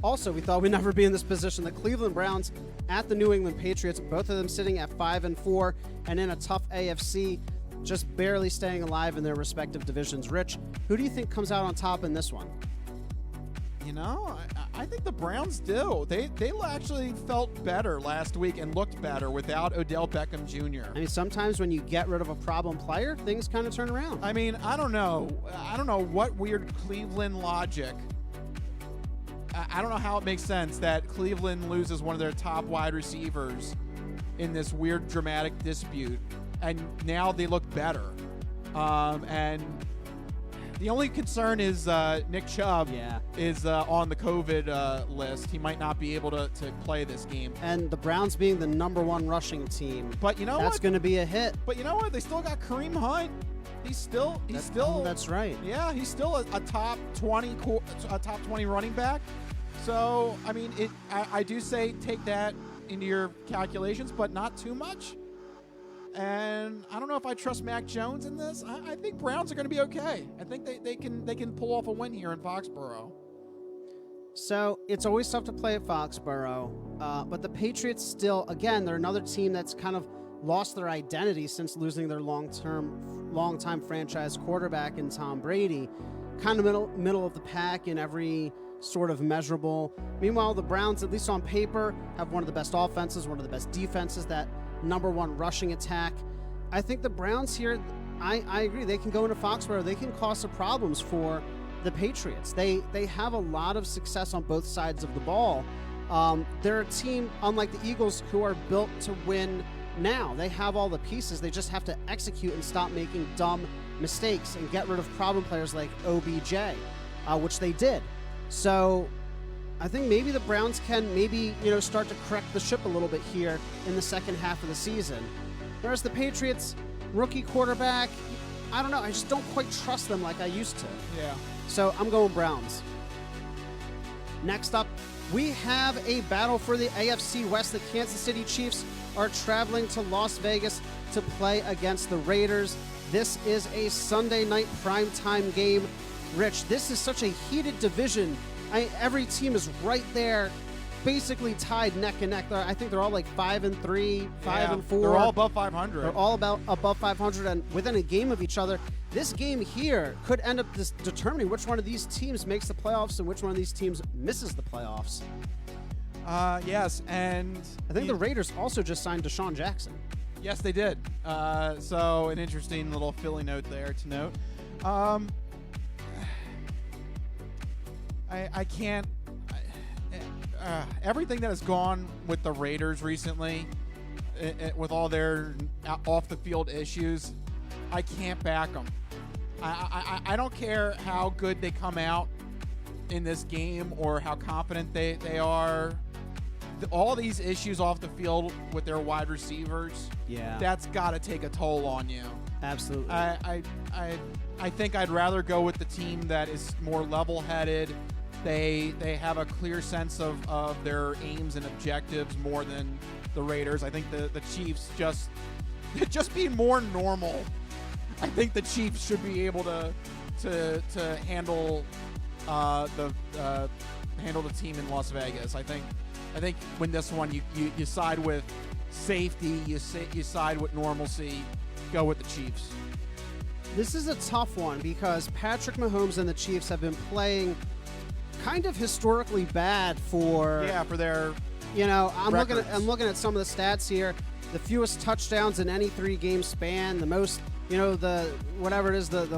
also we thought we'd never be in this position. The Cleveland Browns at the New England Patriots, both of them sitting at 5-4 and in a tough AFC, just barely staying alive in their respective divisions. Rich, who do you think comes out on top in this one? I think the Browns do. They actually felt better last week and looked better without Odell Beckham Jr. I mean, sometimes when you get rid of a problem player, things kind of turn around. I mean, I don't know what weird Cleveland logic. I don't know how it makes sense that Cleveland loses one of their top wide receivers in this weird dramatic dispute, and now they look better. And The only concern is Nick Chubb Yeah. is on the COVID list. He might not be able to play this game. And the Browns being the #1 rushing team, But you know that's what? going to be a hit. But you know what? They still got Kareem Hunt. He's still. That's right. Yeah, he's still a top 20 top 20 running back. So I mean, I do say take that into your calculations, but not too much. And I don't know if I trust Mac Jones in this. I think Browns are going to be okay. I think they can pull off a win here in Foxborough. So it's always tough to play at Foxborough, but the Patriots still, again, they're another team that's kind of lost their identity since losing their long-time franchise quarterback in Tom Brady. Kind of middle of the pack in every sort of measurable. Meanwhile, the Browns, at least on paper, have one of the best offenses, one of the best defenses, that #1 rushing attack. I think the Browns here, I agree, they can go into Foxborough, they can cause some problems for the Patriots. They have a lot of success on both sides of the ball. They're a team, unlike the Eagles, who are built to win now. They have all the pieces. They just have to execute and stop making dumb mistakes and get rid of problem players like OBJ, which they did. So I think maybe the Browns can start to correct the ship a little bit here in the second half of the season. Whereas the Patriots, rookie quarterback, I don't know. I just don't quite trust them like I used to. Yeah. So I'm going Browns. Next up, we have a battle for the AFC West. The Kansas City Chiefs are traveling to Las Vegas to play against the Raiders. This is a Sunday night primetime game. Rich, this is such a heated division. Every team is right there, basically tied neck and neck. I think they're all like 5-3, 5-4. They're all above 500. They're all above 500 and within a game of each other. This game here could end up determining which one of these teams makes the playoffs and which one of these teams misses the playoffs. Yes, and I think the Raiders also just signed Deshaun Jackson. Yes, they did. So an interesting little Philly note there to note. I can't. Everything that has gone with the Raiders recently, with all their off the field issues, I can't back them. I don't care how good they come out in this game or how confident they are. All these issues off the field with their wide receivers, that's got to take a toll on you. Absolutely. I think I'd rather go with the team that is more level-headed. They have a clear sense of their aims and objectives more than the Raiders. I think the Chiefs just being more normal. I think the Chiefs should be able to handle handle the team in Las Vegas. I think when this one you side with safety, you side with normalcy, go with the Chiefs. This is a tough one because Patrick Mahomes and the Chiefs have been playing kind of historically bad for their I'm looking at some of the stats here. The fewest touchdowns in any 3-game span, the most, the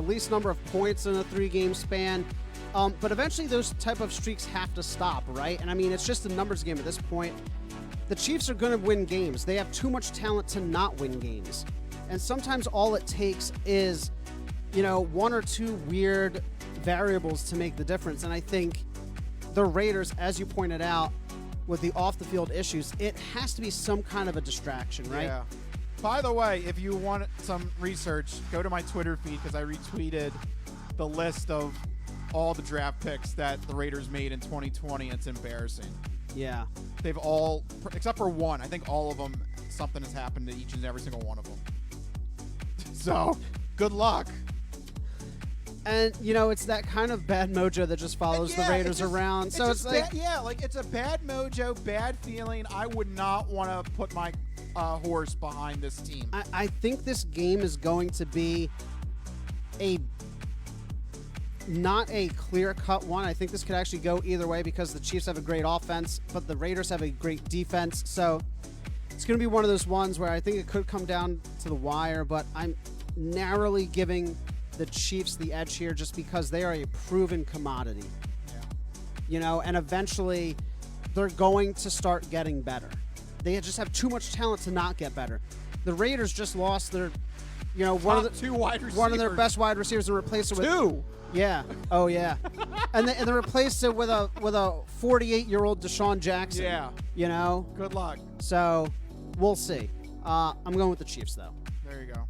least number of points in a 3-game span. But eventually those type of streaks have to stop, right? And I mean, it's just a numbers game at this point. The Chiefs are going to win games. They have too much talent to not win games. And sometimes all it takes is, one or two weird variables to make the difference. And I think the Raiders, as you pointed out, with the off-the-field issues, it has to be some kind of a distraction, right? Yeah. By the way, if you want some research, go to my Twitter feed because I retweeted the list of all the draft picks that the Raiders made in 2020. It's embarrassing. Yeah. They've all, except for one, I think all of them, something has happened to each and every single one of them. So, good luck. And, it's that kind of bad mojo that just follows the Raiders around. So it's like... it's a bad mojo, bad feeling. I would not want to put my horse behind this team. I think this game is going to be not a clear-cut one. I think this could actually go either way because the Chiefs have a great offense, but the Raiders have a great defense. So it's going to be one of those ones where I think it could come down to the wire, but I'm narrowly giving the Chiefs the edge here just because they are a proven commodity. Yeah. And eventually they're going to start getting better. They just have too much talent to not get better. The Raiders just lost their Top two wide receivers. one of their best wide receivers, and replace it with two. Yeah. Oh yeah. and they replaced it with a 48-year-old Deshaun Jackson. Yeah. Good luck. So we'll see. I'm going with the Chiefs though. There you go.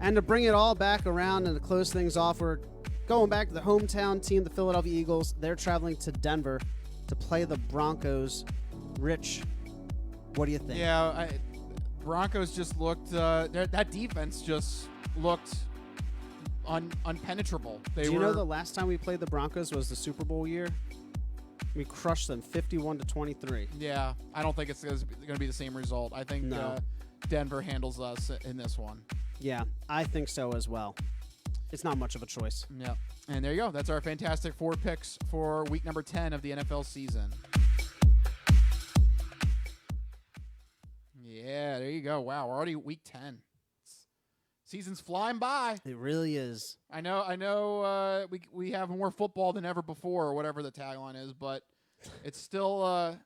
And to bring it all back around and to close things off, we're going back to the hometown team, the Philadelphia Eagles. They're traveling to Denver to play the Broncos. Rich, what do you think? Yeah, Broncos just looked. That defense just looked unpenetrable. Do you know the last time we played the Broncos was the Super Bowl year? We crushed them 51-23. Yeah, I don't think it's going to be the same result. I think Denver handles us in this one. Yeah, I think so as well. It's not much of a choice. Yep. And there you go. That's our Fantastic Four picks for week number 10 of the NFL season. Yeah, there you go. Wow, we're already week 10. Season's flying by. It really is. I know. We have more football than ever before, or whatever the tagline is, but it's still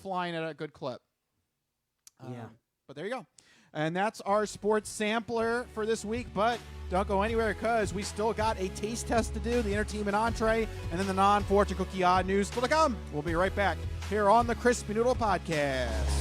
flying at a good clip. Yeah. But there you go. And that's our sports sampler for this week. But don't go anywhere because we still got a taste test to do, the entertainment entree, and then the non-fortune cookie odd news still to come. We'll be right back here on the Crispy Noodle Podcast.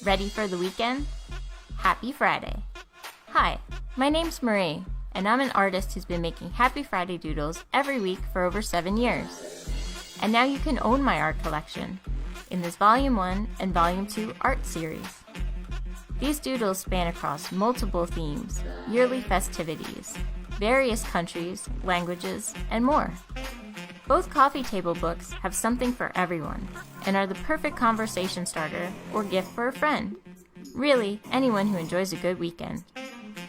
Ready for the weekend? Happy Friday. Hi, my name's Marie, and I'm an artist who's been making Happy Friday doodles every week for over 7 years. And now you can own my art collection in this Volume 1 and Volume 2 art series. These doodles span across multiple themes, yearly festivities, various countries, languages, and more. Both coffee table books have something for everyone and are the perfect conversation starter or gift for a friend. Really, anyone who enjoys a good weekend.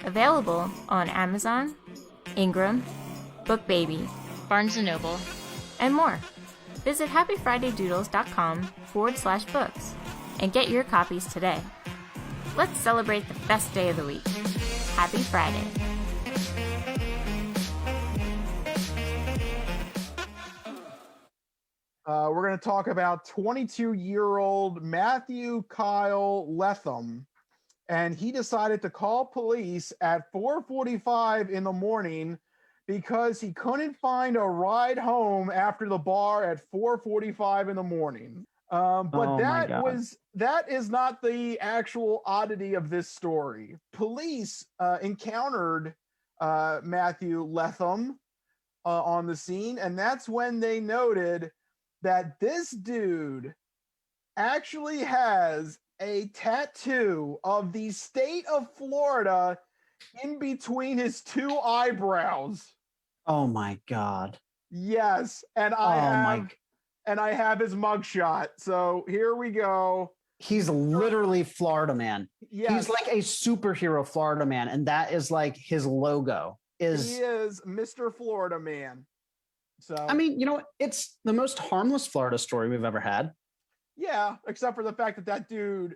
Available on Amazon, Ingram, BookBaby, Barnes & Noble, and more. Visit happyfridaydoodles.com/books and get your copies today. Let's celebrate the best day of the week. Happy Friday. We're going to talk about 22-year-old Matthew Kyle Letham, and he decided to call police at 4:45 in the morning because he couldn't find a ride home after the bar at 4:45 in the morning. That is not the actual oddity of this story. Police encountered Matthew Letham on the scene, and that's when they noted that this dude actually has a tattoo of the state of Florida in between his two eyebrows. Oh my God. Yes, and I have his mugshot. So here we go. He's literally Florida Man. Yes. He's like a superhero Florida Man, and that is like his logo. He is Mr. Florida Man. So I mean, it's the most harmless Florida story we've ever had. Yeah, except for the fact that dude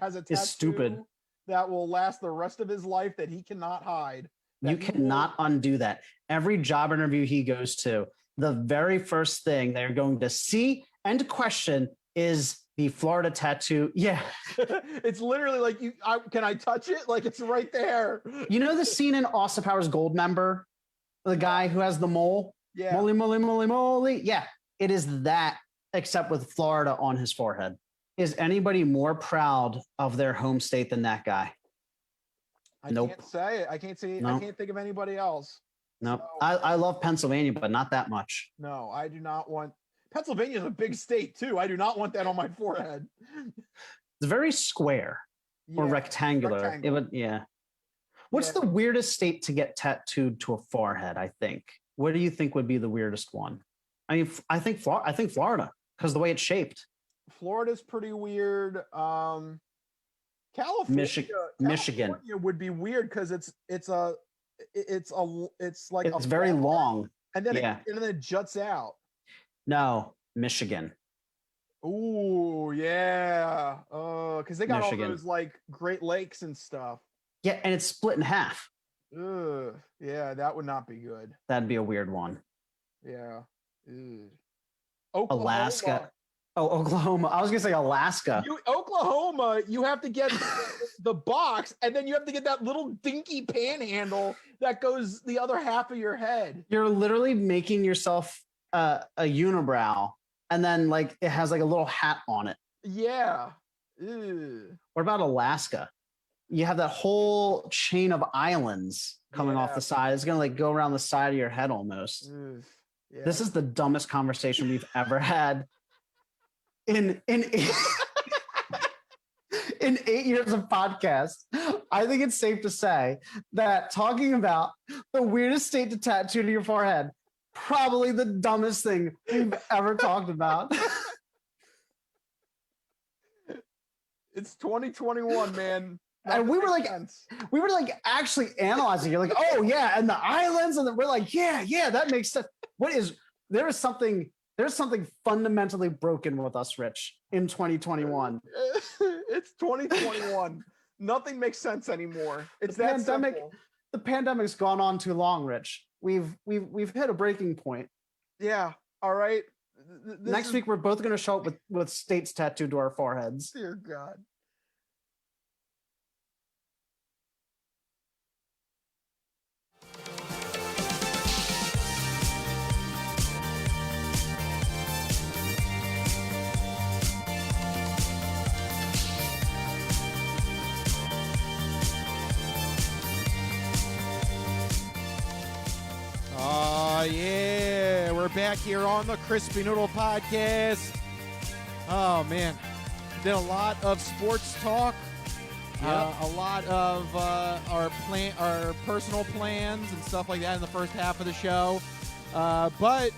has a tattoo stupid that will last the rest of his life that he cannot hide. You cannot undo that. Every job interview he goes to, the very first thing they're going to see and question is the Florida tattoo. Yeah. It's literally like, can I touch it? Like, it's right there. You know the scene in Austin Powers Goldmember? The guy who has the mole? Yeah. Moly, moly, moly, moly. Yeah. It is that, except with Florida on his forehead. Is anybody more proud of their home state than that guy? Nope. Can't say it. I can't say. Nope. I can't think of anybody else. Nope. So, I love Pennsylvania, but not that much. No, I do not want. Pennsylvania is a big state too. I do not want that on my forehead. It's very square or rectangular. It would, What's the weirdest state to get tattooed to a forehead? I think. What do you think would be the weirdest one? I mean, I think Florida, because the way it's shaped. Florida's pretty weird. California would be weird because it's very long, and then it juts out. No, Michigan. Ooh, yeah. Because they got Michigan. all those like Great Lakes and stuff. Yeah, and it's split in half. Ugh. Yeah, that would not be good. That'd be a weird one. Yeah. Ugh. Oklahoma. Alaska. Oh, Oklahoma. I was gonna say Alaska. Oklahoma, you have to get the box, and then you have to get that little dinky panhandle that goes the other half of your head. You're literally making yourself a unibrow, and then like it has like a little hat on it. Yeah. Ugh. What about Alaska? You have that whole chain of islands coming off the side. It's gonna like go around the side of your head almost. Ugh. Yeah. This is the dumbest conversation we've ever had in 8 years of podcast. I think it's safe to say that talking about the weirdest state to tattoo to your forehead, probably the dumbest thing we've ever talked about. It's 2021, man. And we were like actually analyzing. You're like, oh yeah, and the islands, and we're like, yeah, that makes sense. There's something fundamentally broken with us, Rich, in 2021. It's 2021. Nothing makes sense anymore. It's that simple. The pandemic's gone on too long, Rich. We've hit a breaking point. Yeah. All right. Next week we're both going to show up with states tattooed to our foreheads. Dear God. Yeah, we're back here on the Crispy Noodle podcast. Oh man, did a lot of sports talk. A lot of our personal plans and stuff like that in the first half of the show. But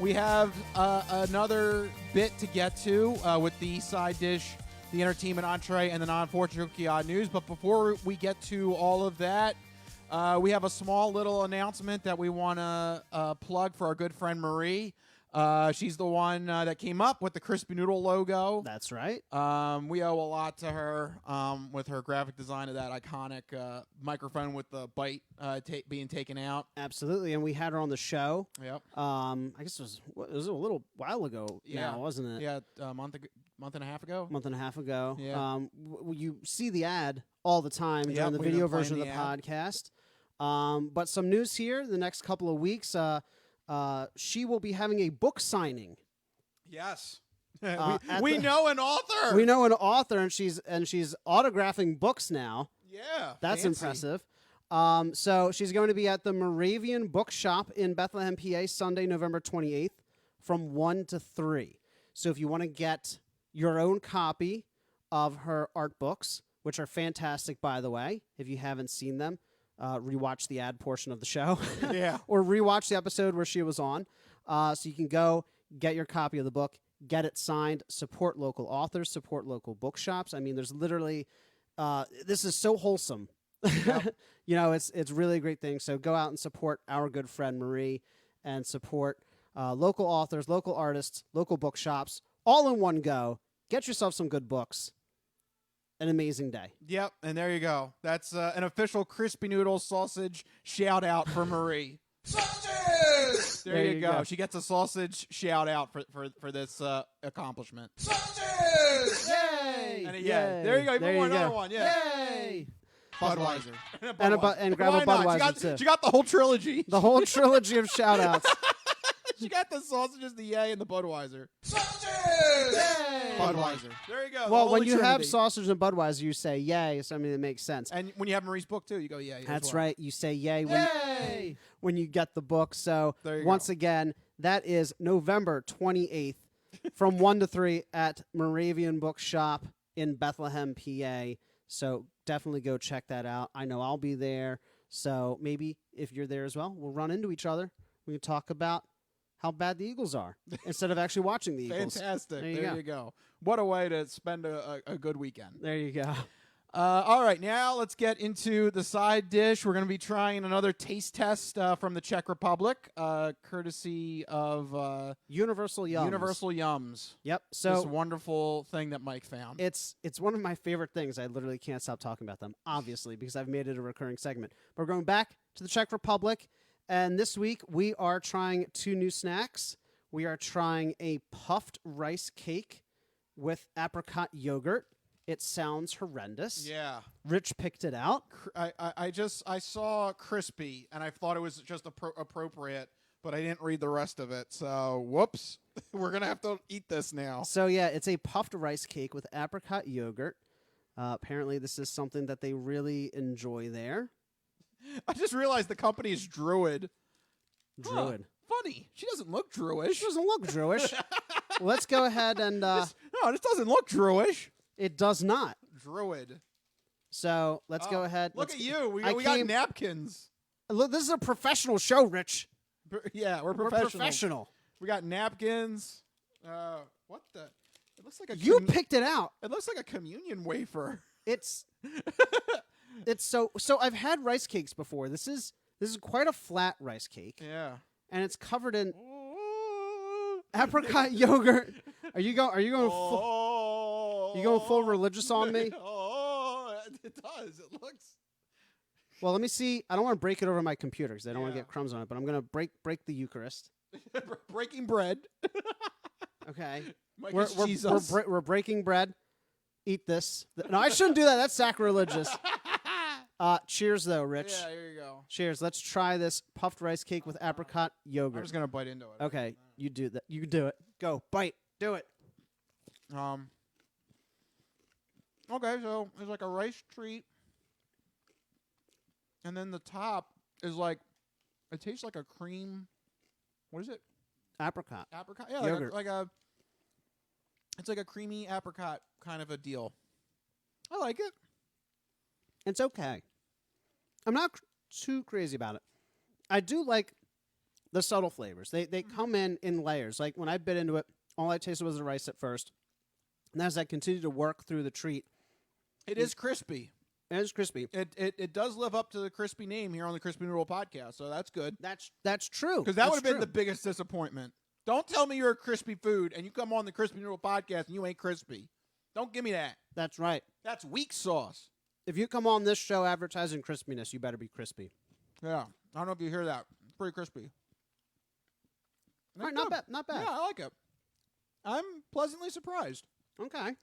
we have another bit to get to with the side dish, the entertainment entree, and the non-fortune cookie odd news. But before we get to all of that, we have a small little announcement that we want to plug for our good friend Marie. She's the one that came up with the Crispy Noodle logo. That's right. We owe a lot to her with her graphic design of that iconic microphone with the bite being taken out. Absolutely, and we had her on the show. Yep. I guess it was a little while ago now, wasn't it? Yeah, a month and a half ago. Month and a half ago. Yeah. You see the ad all the time during the video version of the podcast. But some news here the next couple of weeks. She will be having a book signing. Yes. We know an author. We know an author, and she's autographing books now. Yeah. That's fancy. impressive. So she's going to be at the Moravian Bookshop in Bethlehem, PA, Sunday, November 28th from 1 to 3. So if you want to get your own copy of her art books, which are fantastic, by the way, if you haven't seen them, rewatch the ad portion of the show. Yeah. Or rewatch the episode where she was on. So you can go get your copy of the book, get it signed, support local authors, support local bookshops. I mean, there's literally, this is so wholesome. Yep. You know, it's really a great thing. So go out and support our good friend Marie and support local authors, local artists, local bookshops, all in one go. Get yourself some good books. An amazing day. Yep, and there you go. That's an official Crispy Noodle sausage shout out for Marie. Sausages! There you go. She gets a sausage shout out for this accomplishment. Sausages! Yay! And a yay. There you go. Even more, another one. Yeah. Yay! Budweiser. And grab a Budweiser too. She got the whole trilogy. The whole trilogy of shout outs. She got the sausages, the yay, and the Budweiser. Sausages! Yay! Budweiser. There you go. Well, when you have sausage and Budweiser, you say yay. So I mean, it makes sense. And when you have Marie's book too, you go yay. That's as well. right. You say yay Yay! when you get the book. So once again, that is November 28th from 1 to 3 at Moravian Bookshop in Bethlehem, PA. So definitely go check that out. I know I'll be there. So maybe if you're there as well, we'll run into each other. We can talk about how bad the Eagles are instead of actually watching the Eagles. Fantastic. There you go. What a way to spend a good weekend. There you go. All right, now let's get into the side dish. We're going to be trying another taste test from the Czech Republic, courtesy of Universal Yums. Universal Yums. Yep. This So wonderful thing that Mike found. it's one of my favorite things. I literally can't stop talking about them, obviously, because I've made it a recurring segment. But we're going back to the Czech Republic, and this week we are trying 2 new snacks. We are trying a puffed rice cake with apricot yogurt. It sounds horrendous. Yeah. Rich picked it out. I saw crispy, and I thought it was just appropriate, but I didn't read the rest of it. So, whoops. We're going to have to eat this now. So, yeah, it's a puffed rice cake with apricot yogurt. Apparently, this is something that they really enjoy there. I just realized the company is Druid. Druid. Huh, funny. She doesn't look Druish. She doesn't look Druish. Let's go ahead and... this doesn't look Druish. It does not. Druid. So let's go ahead. Look at you. We got napkins. Look, this is a professional show, Rich. Yeah, we're We're professional. We got napkins. What the? It looks like a. You picked it out. It looks like a communion wafer. It's so. I've had rice cakes before. This is quite a flat rice cake. Yeah. And it's covered in apricot yogurt. Are you going full religious on me? Oh, it does. It looks. Well, let me see. I don't want to break it over my computer because I don't want to get crumbs on it. But I'm going to break the Eucharist. Breaking bread. Okay. We're breaking bread. Eat this. No, I shouldn't do that. That's sacrilegious. Cheers, though, Rich. Yeah, here you go. Cheers. Let's try this puffed rice cake with apricot yogurt. I'm just gonna bite into it. Okay, you do that. You do it. Go bite. Do it. Okay, so it's like a rice treat, and then the top is like, it tastes like a cream. What is it? Apricot. Apricot. Yeah, yogurt. It's like a creamy apricot kind of a deal. I like it. It's okay. I'm not too crazy about it. I do like the subtle flavors. They come in layers. Like when I bit into it, all I tasted was the rice at first. And as I continued to work through the treat, it is crispy. It is crispy. It does live up to the crispy name here on the Crispy Noodle podcast, so that's good. That's true. Because that would have been the biggest disappointment. Don't tell me you're a crispy food and you come on the Crispy Noodle podcast and you ain't crispy. Don't give me that. That's right. That's weak sauce. If you come on this show advertising crispiness, you better be crispy. Yeah. I don't know if you hear that. It's pretty crispy. All right, not bad. Not bad. Yeah, I like it. I'm pleasantly surprised. Okay. All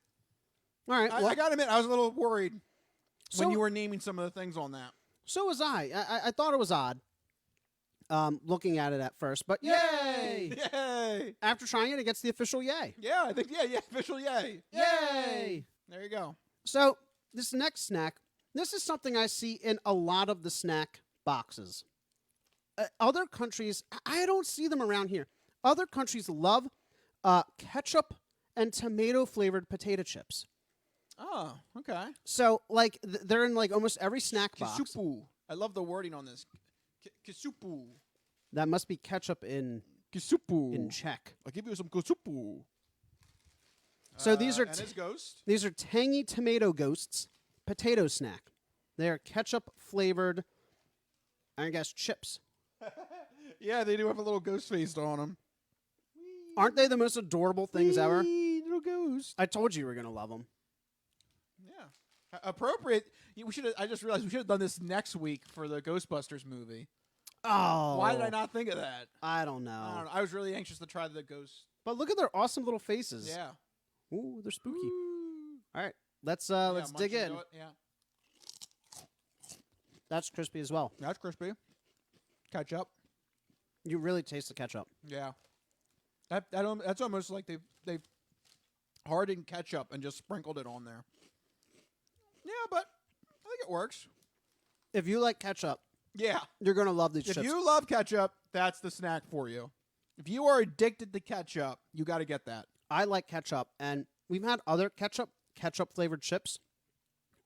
right. I got to admit, I was a little worried when So- you were naming some of the things on that. So was I. I thought it was odd, looking at it at first, but yay! Yay! After trying it, it gets the official yay. Yeah, I think, yeah, official yay. Yay! There you go. So this next snack, this is something I see in a lot of the snack boxes. Other countries, I don't see them around here. Other countries love ketchup and tomato-flavored potato chips. Oh, okay. So, like, they're in, like, almost every snack box. Kisupu. I love the wording on this. Kisupu. That must be ketchup in Kisupu. Czech. I'll give you some kisupu. So these are and his ghost. These are tangy tomato ghosts potato snack. They are ketchup-flavored, I guess, chips. Yeah, they do have a little ghost face on them. Aren't they the most adorable things ever? Little ghost. I told you were going to love them. Yeah. Appropriate. We should. I just realized we should have done this next week for the Ghostbusters movie. Oh. Why did I not think of that? I don't know. I was really anxious to try the ghost. But look at their awesome little faces. Yeah. Ooh, they're spooky. Ooh. All right. Let's dig in. Yeah. That's crispy as well. That's crispy. Ketchup. You really taste the ketchup. Yeah. That's almost like they've hardened ketchup and just sprinkled it on there. Yeah, but I think it works. If you like ketchup, yeah, you're going to love these chips. chips. If you love ketchup, that's the snack for you. If you are addicted to ketchup, you got to get that. I like ketchup, and we've had other ketchup-flavored chips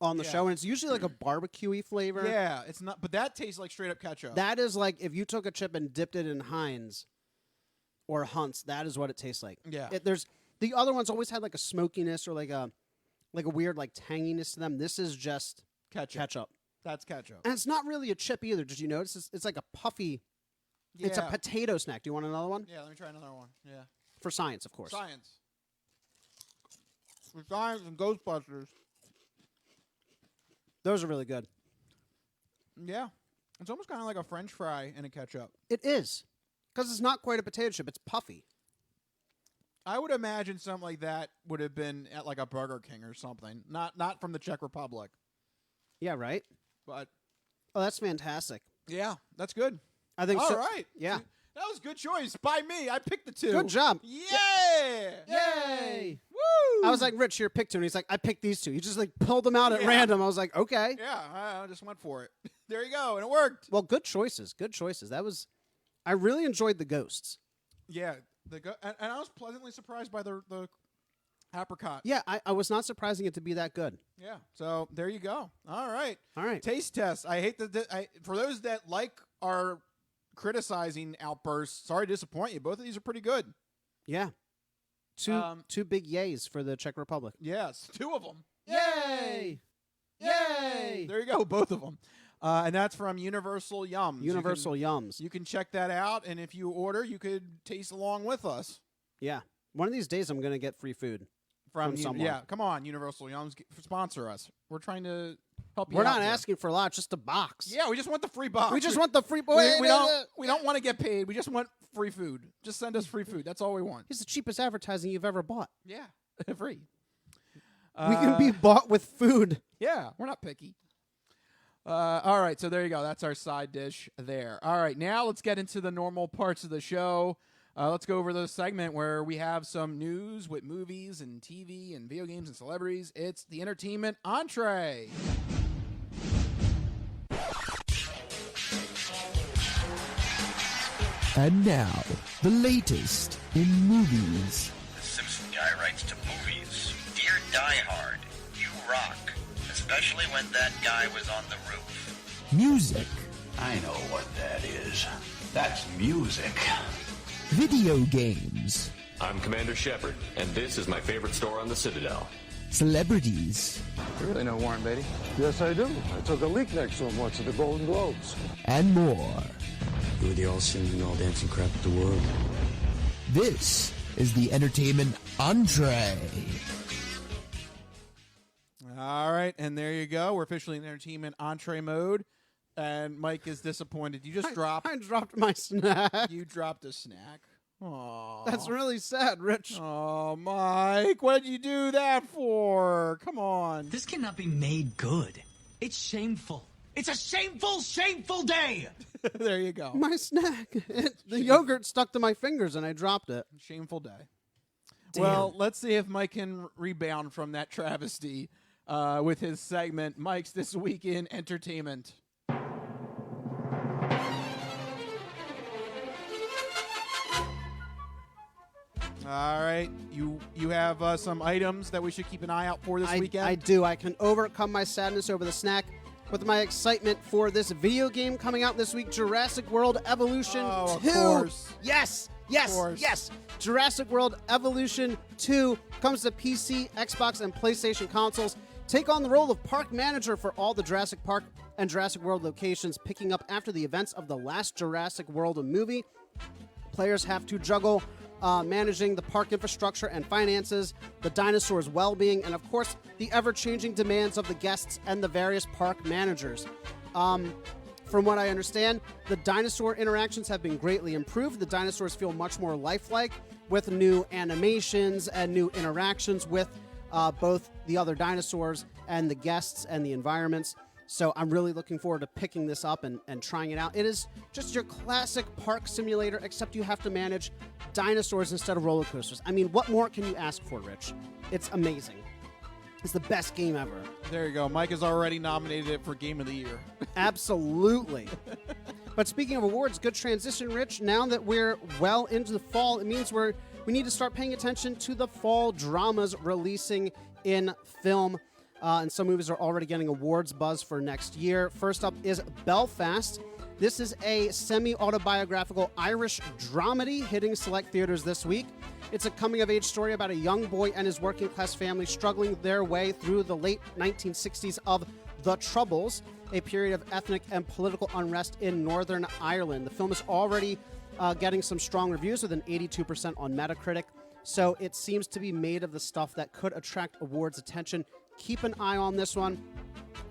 on the show, and it's usually like a barbecue-y flavor. Yeah, it's not, but that tastes like straight-up ketchup. That is like if you took a chip and dipped it in Heinz or Hunt's, that is what it tastes like. Yeah. The other ones always had like a smokiness or like a like a weird like tanginess to them. This is just ketchup. That's ketchup. And it's not really a chip either. Did you notice? It's like a puffy. Yeah. It's a potato snack. Do you want another one? Yeah, let me try another one. Yeah. For science, of course. Science. For science and Ghostbusters. Those are really good. Yeah. It's almost kind of like a French fry and a ketchup. It is. Because it's not quite a potato chip. It's puffy. I would imagine something like that would have been at like a Burger King or something. Not from the Czech Republic. Yeah, right? But oh, that's fantastic. Yeah, that's good. I think all so. right. Yeah. That was a good choice by me. I picked the two. Good job. Yeah. Yay. Woo. I was like, Rich, you're pick two. And he's like, I picked these two. He just like pulled them out at random. I was like, okay. Yeah, I just went for it. There you go. And it worked. Well, good choices. Good choices. I really enjoyed the ghosts. Yeah. And I was pleasantly surprised by the apricot. Yeah, I was not surprising it to be that good. Yeah. So there you go. All right. All right. Taste test. I hate for those that like our criticizing outbursts, sorry to disappoint you. Both of these are pretty good. Yeah. Two big yays for the Czech Republic. Yes. Two of them. Yay! Yay! There you go. Both of them. And that's from Universal Yums. Universal Yums. You can check that out. And if you order, you could taste along with us. Yeah. One of these days, I'm going to get free food from someone. Yeah. Come on, Universal Yums. Sponsor us. We're trying to help you We're out not here. asking for a lot, just a box. Yeah, we just want the free box. We just want the free. We don't want to get paid. We just want free food. Just send us free food. That's all we want. It's the cheapest advertising you've ever bought. Yeah, free. We can be bought with food. Yeah, we're not picky. All right, so there you go. That's our side dish there. All right, now let's get into the normal parts of the show. Let's go over the segment where we have some news with movies and TV and video games and celebrities. It's the entertainment entree. And now, the latest in movies. The Simpson guy writes to movies. Dear Die Hard, you rock. Especially when that guy was on the roof. Music. I know what that is. That's music. Video games. I'm Commander Shepard, and this is my favorite store on the Citadel. Celebrities. You really know Warren Beatty? Yes, I do. I took a leak next to him once at the Golden Globes. And more. You were the all-singing, all-dancing crap of the world. This is the entertainment entree. All right, and there you go. We're officially in entertainment entree mode, and Mike is disappointed. You just dropped. I dropped my snack. You dropped a snack. Aww. That's really sad, Rich. Oh, Mike, what did you do that for? Come on. This cannot be made good. It's shameful. It's a shameful, shameful day. There you go. My snack. The yogurt stuck to my fingers, and I dropped it. Shameful day. Damn. Well, let's see if Mike can rebound from that travesty with his segment, Mike's This Week in Entertainment. All right, you have some items that we should keep an eye out for this weekend? I do. I can overcome my sadness over the snack with my excitement for this video game coming out this week, Jurassic World Evolution 2. Of course. Yes. Jurassic World Evolution 2 comes to PC, Xbox, and PlayStation consoles. Take on the role of park manager for all the Jurassic Park and Jurassic World locations, picking up after the events of the last Jurassic World movie. Players have to juggle managing the park infrastructure and finances, the dinosaurs' well-being, and of course, the ever-changing demands of the guests and the various park managers. From what I understand, the dinosaur interactions have been greatly improved. The dinosaurs feel much more lifelike with new animations and new interactions with both the other dinosaurs and the guests and the environments. So I'm really looking forward to picking this up and trying it out. It is just your classic park simulator, except you have to manage dinosaurs instead of roller coasters. I mean, what more can you ask for, Rich? It's amazing. It's the best game ever. There you go. Mike has already nominated it for Game of the Year. Absolutely. But speaking of awards, good transition, Rich. Now that we're well into the fall, it means we need to start paying attention to the fall dramas releasing in film. and some movies are already getting awards buzz for next year. First up is Belfast. This is a semi-autobiographical Irish dramedy hitting select theaters this week. It's a coming-of-age story about a young boy and his working-class family struggling their way through the late 1960s of the Troubles, a period of ethnic and political unrest in Northern Ireland. The film is already getting some strong reviews with an 82% on Metacritic, so it seems to be made of the stuff that could attract awards attention. Keep an eye on this one.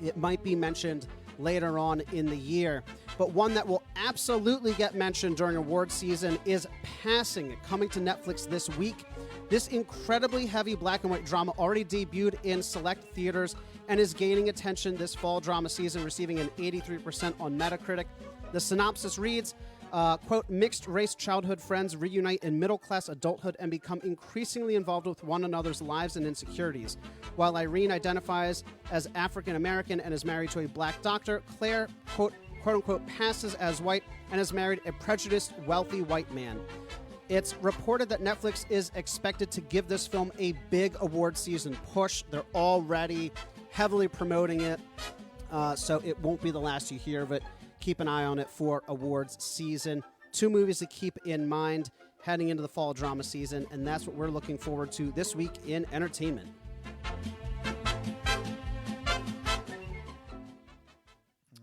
It might be mentioned later on in the year. But one that will absolutely get mentioned during award season is Passing, coming to Netflix this week. This incredibly heavy black and white drama already debuted in select theaters and is gaining attention this fall drama season, receiving an 83% on Metacritic. The synopsis reads, quote, mixed-race childhood friends reunite in middle-class adulthood and become increasingly involved with one another's lives and insecurities. While Irene identifies as African-American and is married to a black doctor, Claire, quote-unquote, passes as white and has married a prejudiced, wealthy white man. It's reported that Netflix is expected to give this film a big award season push. They're already heavily promoting it, so it won't be the last you hear of it. Keep an eye on it for awards season. 2 movies to keep in mind heading into the fall drama season, and that's what we're looking forward to this week in entertainment.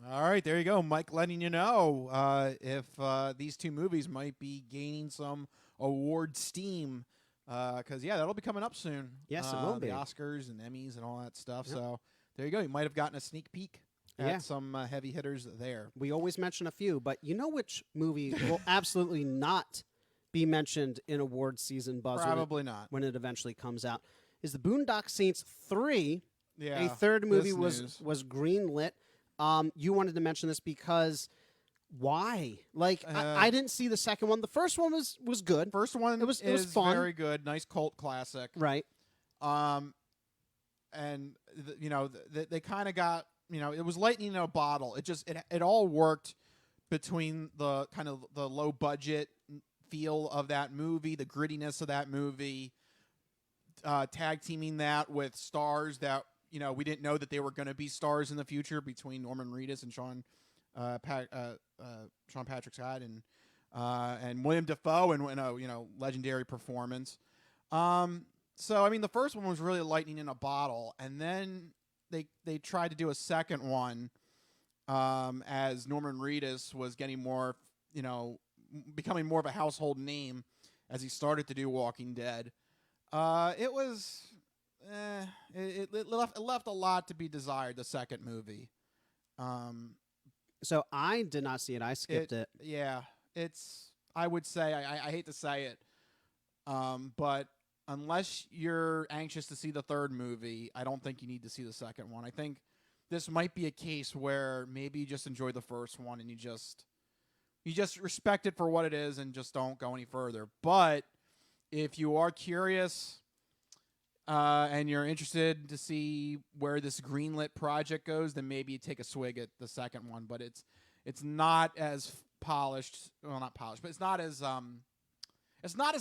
All right, there you go. Mike letting you know if these 2 movies might be gaining some award steam. Because, yeah, that'll be coming up soon. Yes, it will be. The Oscars and Emmys and all that stuff. Yep. So there you go. You might have gotten a sneak peek at some heavy hitters there. We always mention a few, but you know which movie will absolutely not be mentioned in award season buzz? Probably not. When it eventually comes out, is the Boondock Saints 3. Yeah, a third movie was greenlit. You wanted to mention this because why? Like, I didn't see the second one. The first one was good. First one it was fun. Very good. Nice cult classic. Right. And they kind of got, it was lightning in a bottle. It all worked between the kind of the low budget feel of that movie, the grittiness of that movie, tag teaming that with stars that, we didn't know that they were going to be stars in the future between Norman Reedus and Sean Patrick Scott and William Dafoe and legendary performance. So I mean the first one was really lightning in a bottle, and then they tried to do a second one as Norman Reedus was getting more, becoming more of a household name as he started to do Walking Dead. It was it left a lot to be desired, the second movie. So I did not see it. I skipped it. Yeah, I would say, I hate to say it, but unless you're anxious to see the third movie, I don't think you need to see the second one. I think this might be a case where maybe you just enjoy the first one and you just respect it for what it is and just don't go any further. But if you are curious and you're interested to see where this Greenlit project goes, then maybe you take a swig at the second one. But it's not as polished. Well, not polished, but it's not as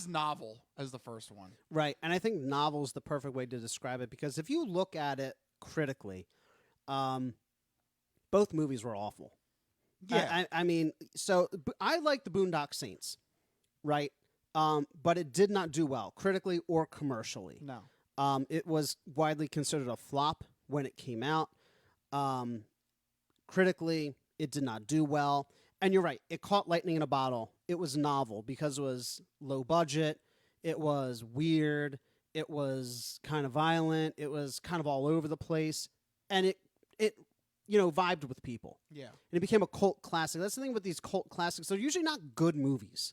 novel as the first one. Right, and I think novel is the perfect way to describe it, because if you look at it critically, both movies were awful. Yeah. I mean, so I like the Boondock Saints, right? But it did not do well, critically or commercially. No. It was widely considered a flop when it came out. Critically, it did not do well. And you're right, it caught lightning in a bottle. It was novel because it was low budget. It was weird. It was kind of violent. It was kind of all over the place. And it vibed with people. Yeah. And it became a cult classic. That's the thing with these cult classics. They're usually not good movies,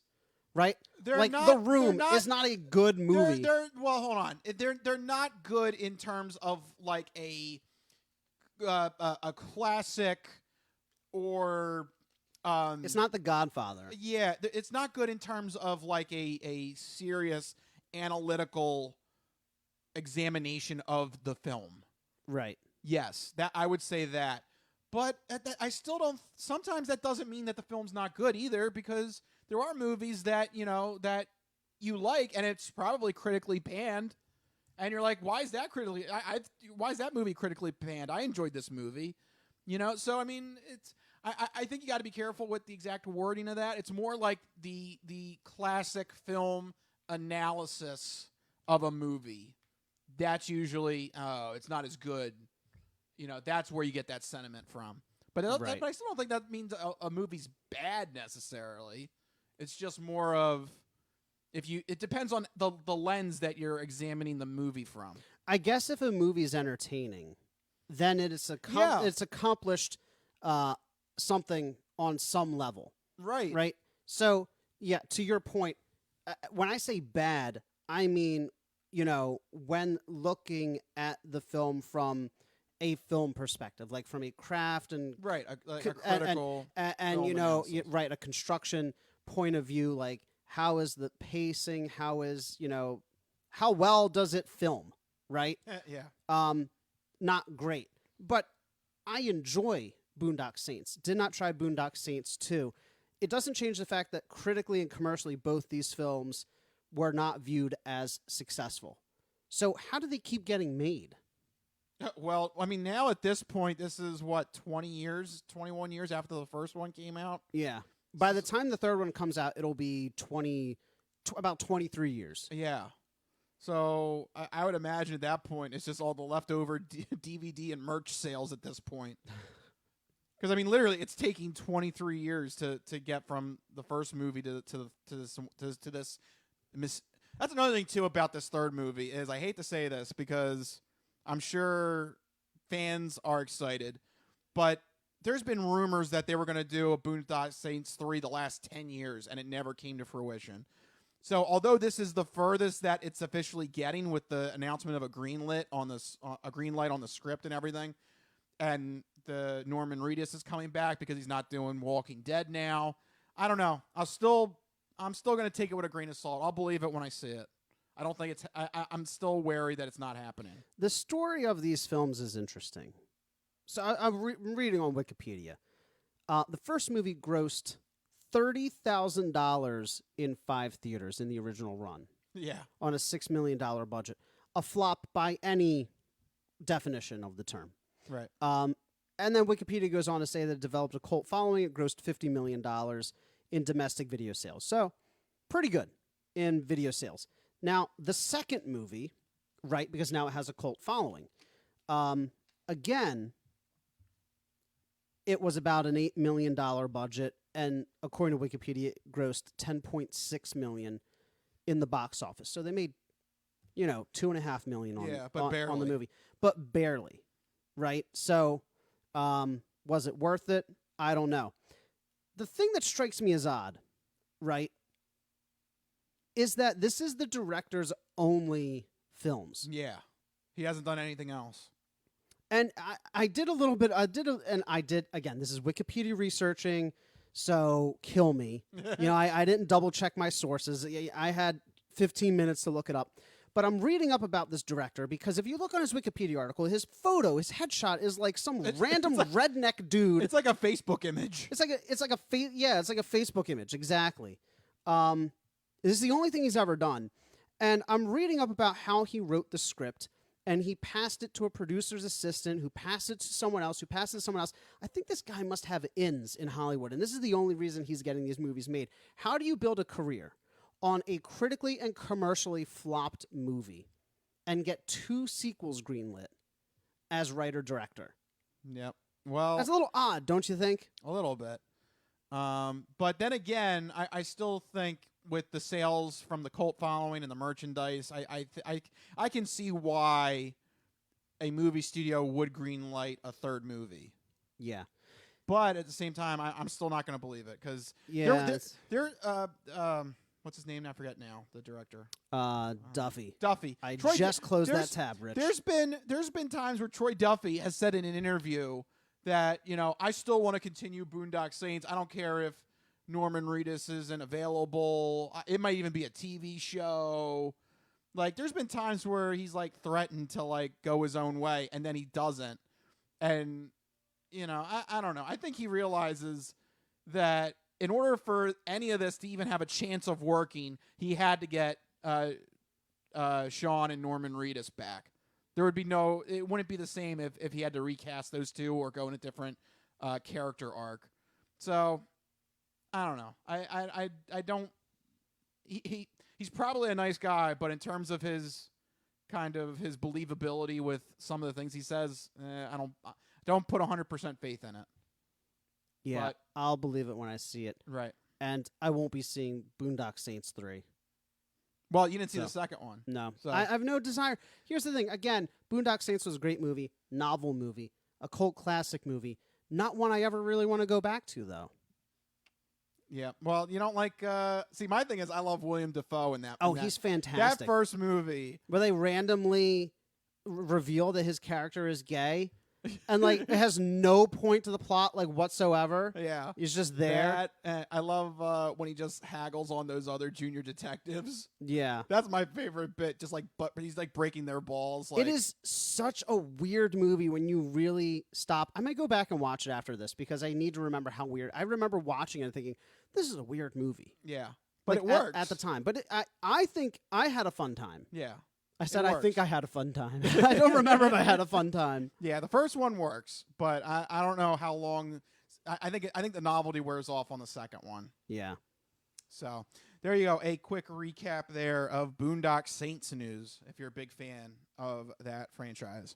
right? They're not, The Room is not a good movie. Well, hold on. They're not good in terms of like a classic or... it's not The Godfather. Yeah, it's not good in terms of like a serious analytical examination of the film. Right. Yes, that I would say that. But I still don't. Sometimes that doesn't mean that the film's not good either, because there are movies that that you like, and it's probably critically panned, And you're like, why is that critically? Why is that movie critically panned? I enjoyed this movie, So I mean, I think you got to be careful with the exact wording of that. It's more like the classic film analysis of a movie. That's usually it's not as good. That's where you get that sentiment from. But I still don't think that means a movie's bad necessarily. It's just more of. It depends on the lens that you're examining the movie from. I guess if a movie's entertaining, then it's accomplished something on some level. Right. Right. So yeah, to your point, when I say bad, I mean, when looking at the film from a film perspective, like from a craft and right, a critical and a construction point of view, like. How is the pacing? How is, how well does it film? Right? Yeah. Not great. But I enjoy Boondock Saints. Did not try Boondock Saints 2. It doesn't change the fact that critically and commercially, both these films were not viewed as successful. So how do they keep getting made? Well, I mean, now at this point, this is 21 years after the first one came out? Yeah. By the time the third one comes out, it'll be about 23 years. Yeah. So I would imagine at that point, it's just all the leftover DVD and merch sales at this point. Because, I mean, literally, it's taking 23 years to get from the first movie to this. That's another thing, too, about this third movie is I hate to say this because I'm sure fans are excited, but there's been rumors that they were going to do a Boondock Saints 3 the last 10 years, and it never came to fruition. So, although this is the furthest that it's officially getting with the announcement of a greenlit on the script and everything, and the Norman Reedus is coming back because he's not doing Walking Dead now. I don't know. I'm still going to take it with a grain of salt. I'll believe it when I see it. I don't think it's. I'm still wary that it's not happening. The story of these films is interesting. So I'm reading on Wikipedia. The first movie grossed $30,000 in 5 theaters in the original run. Yeah. On a $6 million budget. A flop by any definition of the term. Right. And then Wikipedia goes on to say that it developed a cult following. It grossed $50 million in domestic video sales. So, pretty good in video sales. Now, the second movie, right, because now it has a cult following, again, it was about an $8 million budget, and according to Wikipedia, it grossed $10.6 million in the box office. So they made, $2.5 million on the movie, but barely, right? So, was it worth it? I don't know. The thing that strikes me as odd, right, is that this is the director's only films. Yeah, he hasn't done anything else. And I did a little bit. Again, this is Wikipedia researching, so kill me. I didn't double check my sources. I had 15 minutes to look it up. But I'm reading up about this director because if you look on his Wikipedia article, his headshot is like some random redneck dude. It's like a Facebook image. It's like a Facebook image, exactly. This is the only thing he's ever done. And I'm reading up about how he wrote the script. And he passed it to a producer's assistant who passed it to someone else, who passed it to someone else. I think this guy must have ins in Hollywood, and this is the only reason he's getting these movies made. How do you build a career on a critically and commercially flopped movie and get 2 sequels greenlit as writer-director? Yep. Well, that's a little odd, don't you think? A little bit. But then again, I still think with the sales from the cult following and the merchandise, I can see why a movie studio would greenlight a third movie. Yeah. But at the same time, I'm still not going to believe it because what's his name? I forget now. The director. Duffy. Duffy. I just closed that tab, Rich. There's been times where Troy Duffy has said in an interview that, I still want to continue Boondock Saints. I don't care if Norman Reedus isn't available. It might even be a TV show. Like, there's been times where he's, threatened to, go his own way, and then he doesn't. And, I don't know. I think he realizes that in order for any of this to even have a chance of working, he had to get Sean and Norman Reedus back. There would be it wouldn't be the same if he had to recast those two or go in a different character arc. So I don't know. I don't. He's probably a nice guy, but in terms of his his believability with some of the things he says, I don't put 100% faith in it. Yeah, but, I'll believe it when I see it. Right. And I won't be seeing Boondock Saints 3. Well, you didn't see the second one. No. So. I have no desire. Here's the thing. Again, Boondock Saints was a great movie, novel movie, a cult classic movie. Not one I ever really want to go back to, though. Yeah. Well, you don't like... see, my thing is I love William Dafoe in that. Oh, he's fantastic. That first movie. Where they randomly reveal that his character is gay. And like it has no point to the plot like whatsoever. Yeah, he's just there. I love when he just haggles on those other junior detectives. Yeah, that's my favorite bit. Just like, but he's like breaking their balls. Like. It is such a weird movie when you really stop. I might go back and watch it after this because I need to remember how weird. I remember watching it and thinking this is a weird movie. Yeah, but like, it works at the time. But I think I had a fun time. Yeah. I said I think I had a fun time. I don't remember if I had a fun time. Yeah, the first one works, but I don't know how long. I think the novelty wears off on the second one. Yeah. So there you go. A quick recap there of Boondock Saints news. If you're a big fan of that franchise.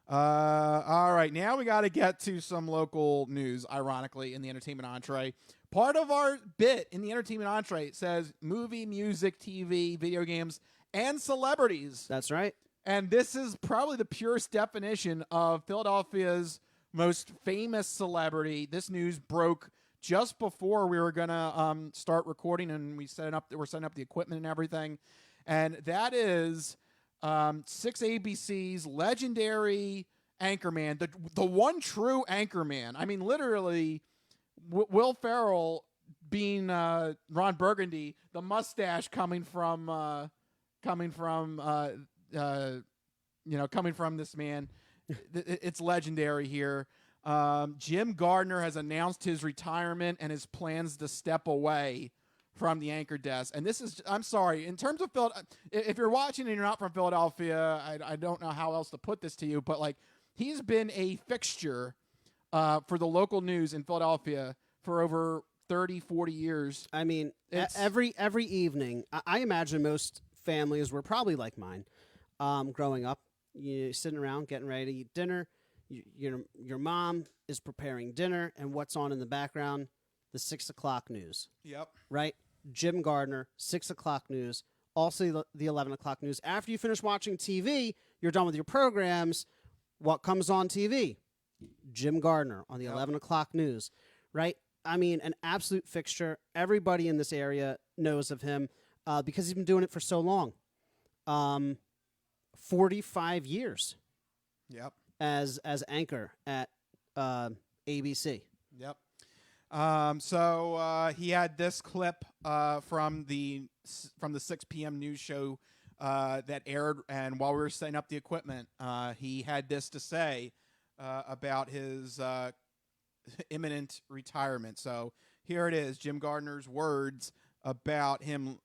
All right, now we got to get to some local news. Ironically, in the entertainment entree, part of our bit in the entertainment entree says movie, music, TV, video games, and celebrities. That's right. And this is probably the purest definition of Philadelphia's most famous celebrity. This news broke just before we were gonna start recording, and we're setting up the equipment and everything. And that is 6ABC's legendary anchorman, the one true anchorman. I mean, literally, Will Ferrell being Ron Burgundy, the mustache coming from this man. It's legendary here. Jim Gardner has announced his retirement and his plans to step away from the anchor desk. And this is, I'm sorry, in terms of if you're watching and you're not from Philadelphia, I don't know how else to put this to you, but like he's been a fixture for the local news in Philadelphia for over 30, 40 years. I mean, every evening, I imagine most families were probably like mine. Growing up, you're sitting around getting ready to eat dinner. Your mom is preparing dinner, and what's on in the background? The 6 o'clock news. Yep. Right? Jim Gardner, 6 o'clock news. Also the 11 o'clock news. After you finish watching TV, you're done with your programs. What comes on TV? Jim Gardner on the 11 o'clock news. Right? I mean, an absolute fixture. Everybody in this area knows of him because he's been doing it for so long. 45 years. Yep. As anchor at ABC. Yep. So he had this clip from the 6 p.m. news show that aired, and while we were setting up the equipment, he had this to say about his imminent retirement. So here it is, Jim Gardner's words about him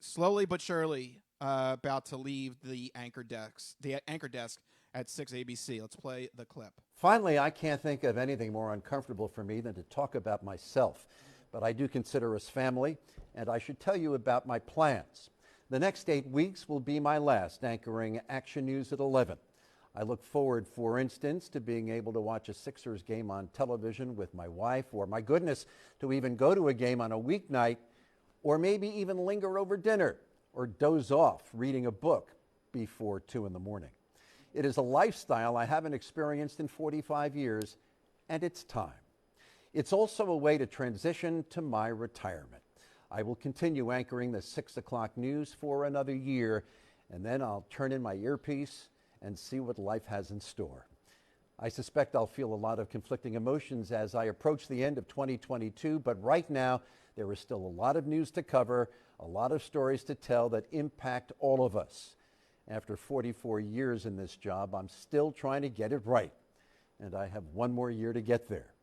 slowly but surely about to leave the anchor desk at 6 ABC. Let's play the clip. Finally, I can't think of anything more uncomfortable for me than to talk about myself, but I do consider us family, and I should tell you about my plans. The next 8 weeks will be my last anchoring Action News at 11. I look forward, for instance, to being able to watch a Sixers game on television with my wife, or my goodness, to even go to a game on a weeknight, or maybe even linger over dinner, or doze off reading a book before 2 in the morning. It is a lifestyle I haven't experienced in 45 years, and it's time. It's also a way to transition to my retirement. I will continue anchoring the 6 o'clock news for another year, and then I'll turn in my earpiece and see what life has in store. I suspect I'll feel a lot of conflicting emotions as I approach the end of 2022, but right now there is still a lot of news to cover, a lot of stories to tell that impact all of us. After 44 years in this job, I'm still trying to get it right, and I have one more year to get there.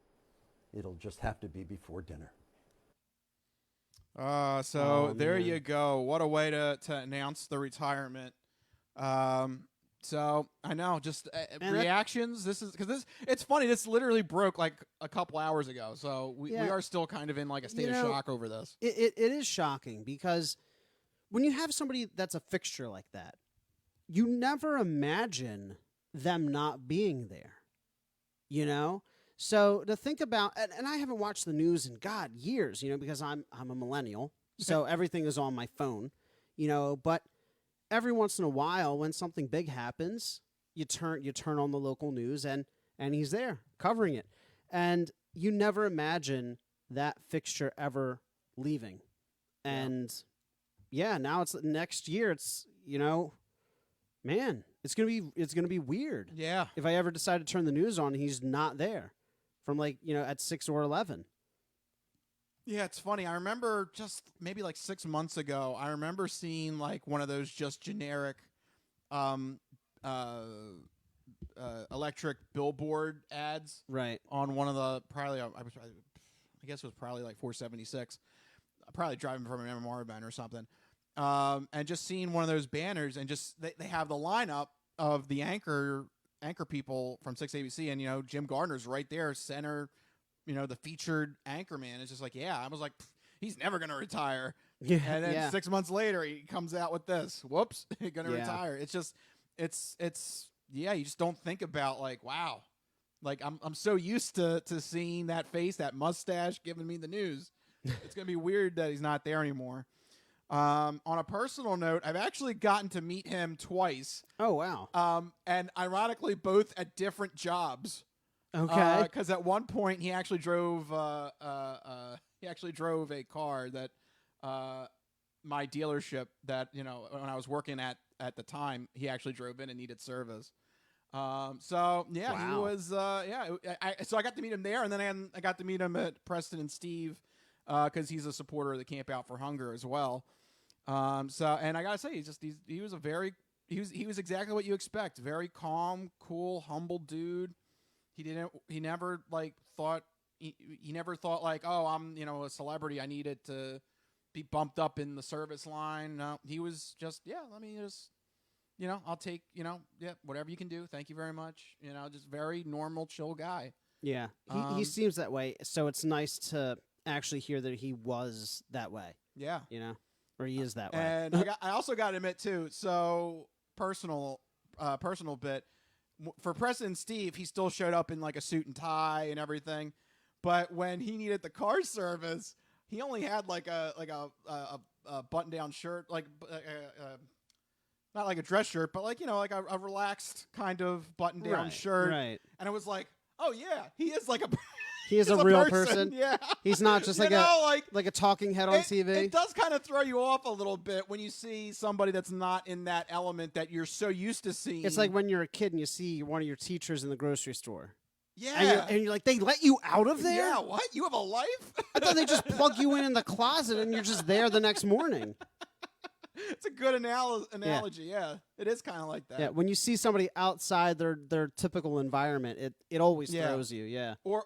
It'll just have to be before dinner. There you go. What a way to announce the retirement. So I know, just reactions. This is because it's funny. This literally broke like a couple hours ago. So we are still kind of in like a state of shock over this. It is shocking because when you have somebody that's a fixture like that, you never imagine them not being there. You know? So to think about, and I haven't watched the news in years, because I'm a millennial, so everything is on my phone, but every once in a while when something big happens, you turn on the local news and he's there covering it. And you never imagine that fixture ever leaving. And now it's next year, it's, man, it's going to be weird. Yeah. If I ever decide to turn the news on, he's not there. From at 6 or 11. Yeah, it's funny. I remember just maybe like 6 months ago, I remember seeing like one of those just generic electric billboard ads. Right. On one of the, I guess it was probably like 476. Probably driving from an MMR event or something. And just seeing one of those banners and just they have the lineup of the anchor people from 6 ABC, and Jim Gardner's right there, center, the featured anchor man. It's just like, I was like, he's never gonna retire. Yeah, and then 6 months later, he comes out with this. Whoops, he's gonna retire. It's just, it's you just don't think about like, wow, like I'm so used to seeing that face, that mustache, giving me the news. It's gonna be weird that he's not there anymore. On a personal note, I've actually gotten to meet him twice. Oh, wow. And ironically, both at different jobs. Okay. Because at one point he actually drove a car that my dealership that when I was working at the time, he actually drove in and needed service. Wow. He was so I got to meet him there, and then I got to meet him at Preston and Steve because he's a supporter of the Camp Out for Hunger as well. And I gotta say, he was exactly what you expect. Very calm, cool, humble dude. He never like thought like, oh, I'm, a celebrity. I needed to be bumped up in the service line. No, he was just, let me just, I'll take, whatever you can do. Thank you very much. Just very normal, chill guy. Yeah. He seems that way. So it's nice to actually hear that he was that way. Yeah. Or he is that way. And I also got to admit too, so personal bit, for Preston and Steve, he still showed up in like a suit and tie and everything. But when he needed the car service, he only had like a button down shirt, like not like a dress shirt, but like, like a relaxed kind of button down shirt. Right. And it was like, oh yeah, he is like a he is a real person. Yeah. He's not just like a talking head on TV. It does kind of throw you off a little bit when you see somebody that's not in that element that you're so used to seeing. It's like when you're a kid and you see one of your teachers in the grocery store. Yeah. And you're like, they let you out of there? Yeah, what? You have a life? I thought they just plug you in the closet and you're just there the next morning. It's a good analogy. Yeah, it is kind of like that. Yeah, when you see somebody outside their typical environment, it always throws you. Yeah. Or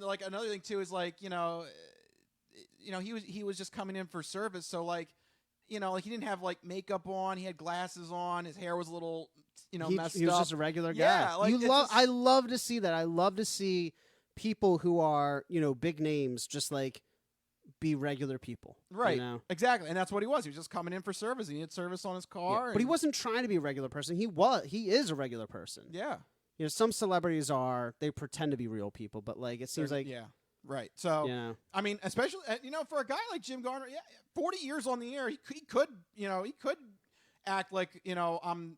like another thing too is like he was just coming in for service, so like like he didn't have like makeup on, he had glasses on, his hair was a little messed up. He was just a regular guy. Yeah, like I love to see that. I love to see people who are big names just like be regular people. Right. Exactly. And that's what he was. He was just coming in for service. He had service on his car. Yeah. But he wasn't trying to be a regular person. He is a regular person. Yeah. Some celebrities they pretend to be real people, but like it seems like yeah. Right. So I mean, especially for a guy like Jim Gardner, 40 years on the air, he could act like I'm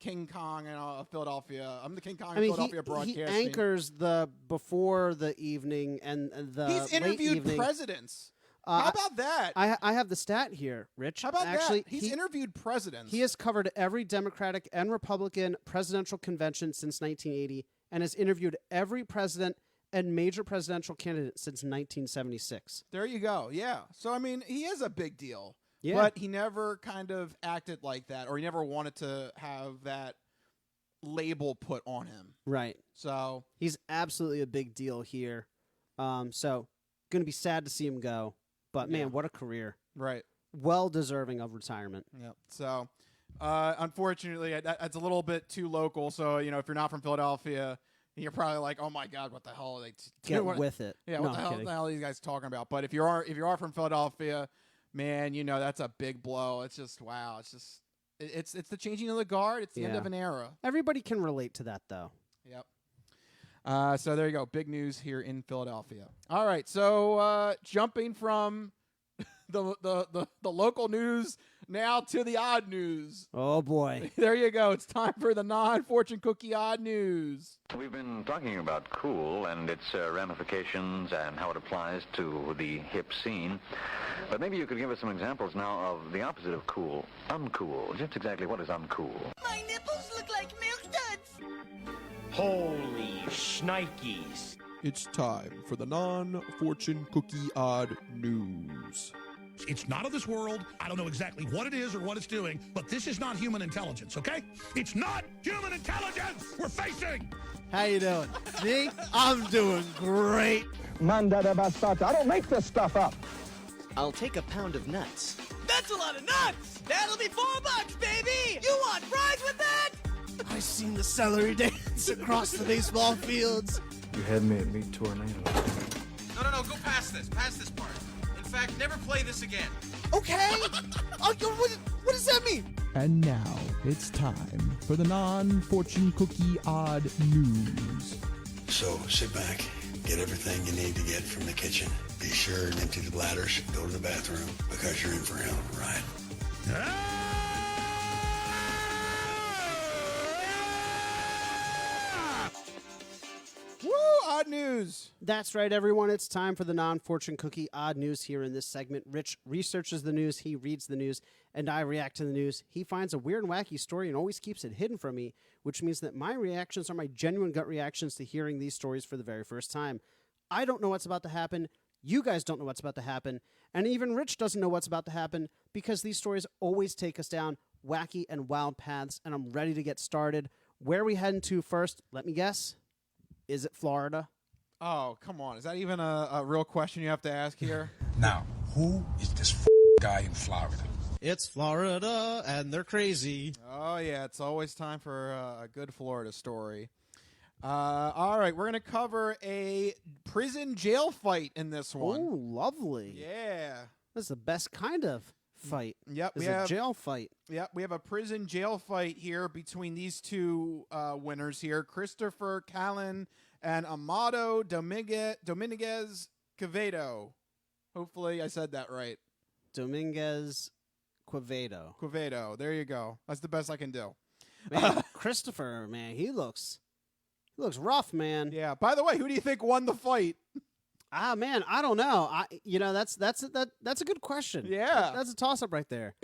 King Kong of Philadelphia. I'm the King Kong of Philadelphia broadcasting. He anchors the before the evening and the He's interviewed late presidents. How about that? I have the stat here, Rich. How about that? He's interviewed presidents. He has covered every Democratic and Republican presidential convention since 1980 and has interviewed every president and major presidential candidate since 1976. There you go. Yeah. So, I mean, he is a big deal. Yeah. But he never kind of acted like that, or he never wanted to have that label put on him. Right. So he's absolutely a big deal here. So going to be sad to see him go. But man, what a career! Right. Well deserving of retirement. Yep. So, unfortunately, that's a little bit too local. So, if you're not from Philadelphia, you're probably like, "Oh my God, what the hell are they Get doing?" with it. Yeah, No, what the I'm hell, kidding. the hell are these guys talking about? But if you are from Philadelphia, man, that's a big blow. It's just wow. It's just it's the changing of the guard. It's the end of an era. Everybody can relate to that, though. Yep. So there you go. Big news here in Philadelphia. All right. So jumping from the local news now to the odd news. Oh boy. There you go. It's time for the non-fortune cookie odd news. We've been talking about cool and its ramifications and how it applies to the hip scene. But maybe you could give us some examples now of the opposite of cool, uncool. Just exactly what is uncool? My nipples look like milk duds. Holy shnikes. It's time for the non-fortune cookie odd news. It's not of this world. I don't know exactly what it is or what it's doing, but this is not human intelligence, okay? It's not human intelligence we're facing! How you doing? Me? I'm doing great. Manda bastata. I don't make this stuff up. I'll take a pound of nuts. That's a lot of nuts! That'll be $4, baby! You want fries with that? I seen the celery dance across the baseball fields. You had me at Meat Tornado. No, go past this. Past this part. In fact, never play this again. Okay. Oh, what does that mean? And now it's time for the non-fortune cookie odd news. So sit back, get everything you need to get from the kitchen. Be sure and empty the bladders. Go to the bathroom because you're in for a hell of a ride. Woo! Odd news. That's right, everyone. It's time for the non-fortune cookie odd news here in this segment. Rich researches the news, he reads the news, and I react to the news. He finds a weird and wacky story and always keeps it hidden from me, which means that my reactions are my genuine gut reactions to hearing these stories for the very first time. I don't know what's about to happen. You guys don't know what's about to happen. And even Rich doesn't know what's about to happen because these stories always take us down wacky and wild paths, and I'm ready to get started. Where are we heading to first? Let me guess. Is it Florida? Oh, come on. Is that even a real question you have to ask here? Now, who is this guy in Florida? It's Florida, and they're crazy. Oh, yeah. It's always time for a good Florida story. All right. We're going to cover a prison jail fight in this one. Oh, lovely. Yeah. That's the best kind of fight. Yep. It's a jail fight. Yep. We have a prison jail fight here between these two winners here, Christopher Callan and Amado Dominguez Quevedo. Hopefully I said that right. Dominguez Quevedo. Quevedo. There you go. That's the best I can do. Man, Christopher, man, he looks rough, man. Yeah. By the way, who do you think won the fight? Ah, man, I don't know. That's a good question. Yeah. That's a toss-up right there.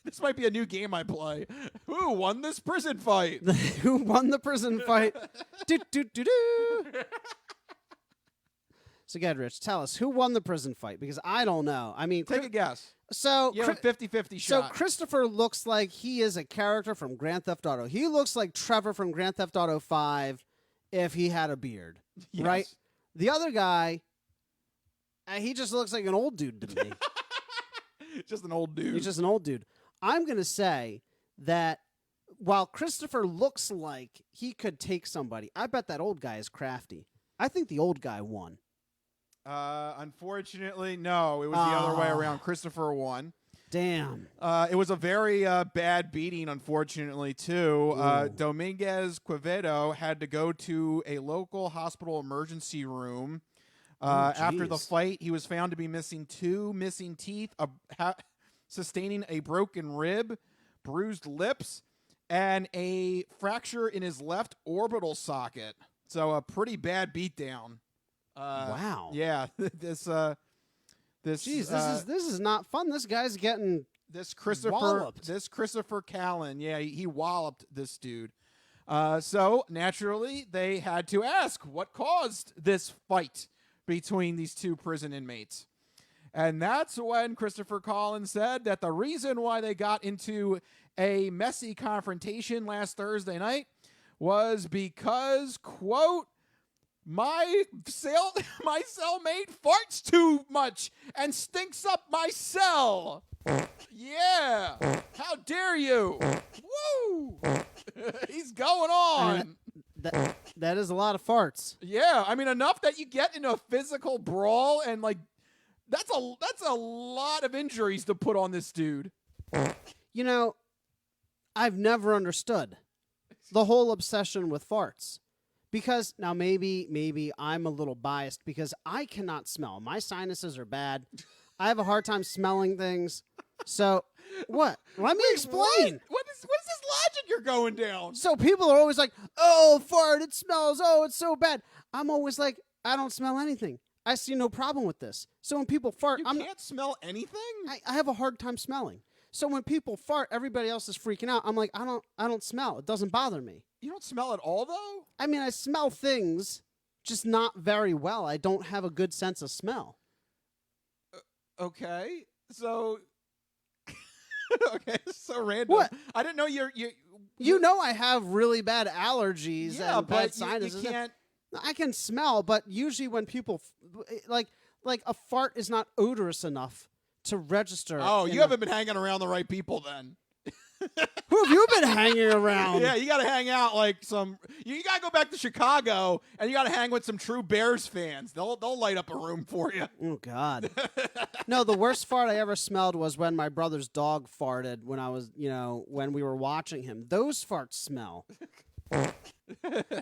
This might be a new game I play. Who won this prison fight? Who won the prison fight? Do. So, again, Rich, tell us, who won the prison fight? Because I don't know. I mean, take a guess. So you have a 50-50 shot. So Christopher looks like he is a character from Grand Theft Auto. He looks like Trevor from Grand Theft Auto 5 if he had a beard, yes. right? The other guy, he just looks like an old dude to me. Just an old dude. He's just an old dude. I'm going to say that while Christopher looks like he could take somebody, I bet that old guy is crafty. I think the old guy won. Unfortunately, no. It was the other way around. Christopher won. Damn. It was a very bad beating, unfortunately, too. Dominguez Quevedo had to go to a local hospital emergency room. After the fight, he was found to be missing 2 missing teeth, sustaining a broken rib, bruised lips, and a fracture in his left orbital socket. So a pretty bad beatdown. Wow. Yeah. This is not fun. This guy's getting walloped. This Christopher Callan. Yeah, he walloped this dude. So naturally, they had to ask what caused this fight between these two prison inmates. And that's when Christopher Collins said that the reason why they got into a messy confrontation last Thursday night was because, quote, My cellmate farts too much and stinks up my cell. Yeah. How dare you? Woo. He's going on. That is a lot of farts. Yeah, I mean enough that you get in a physical brawl and like that's a lot of injuries to put on this dude. You know, I've never understood the whole obsession with farts. Because now maybe I'm a little biased because I cannot smell. My sinuses are bad. I have a hard time smelling things. So what? Let me explain. What is this logic you're going down? So people are always like, "Oh, fart! It smells. Oh, it's so bad." I'm always like, I don't smell anything. I see no problem with this. So when people fart, You can't smell anything? I have a hard time smelling. So when people fart, everybody else is freaking out. I'm like, I don't smell. It doesn't bother me. You don't smell at all, though? I mean, I smell things, just not very well. I don't have a good sense of smell. Okay. So okay, so random. What? I didn't know You know I have really bad allergies Yeah, and but bad sinuses. you can't. I can smell, but usually when people like a fart is not odorous enough to register. Oh, you haven't been hanging around the right people then. Who have you been hanging around? Yeah, you got to hang out like you got to go back to Chicago and you got to hang with some true Bears fans. They'll light up a room for you. Oh God. No, the worst fart I ever smelled was when my brother's dog farted when I was, when we were watching him. Those farts smell.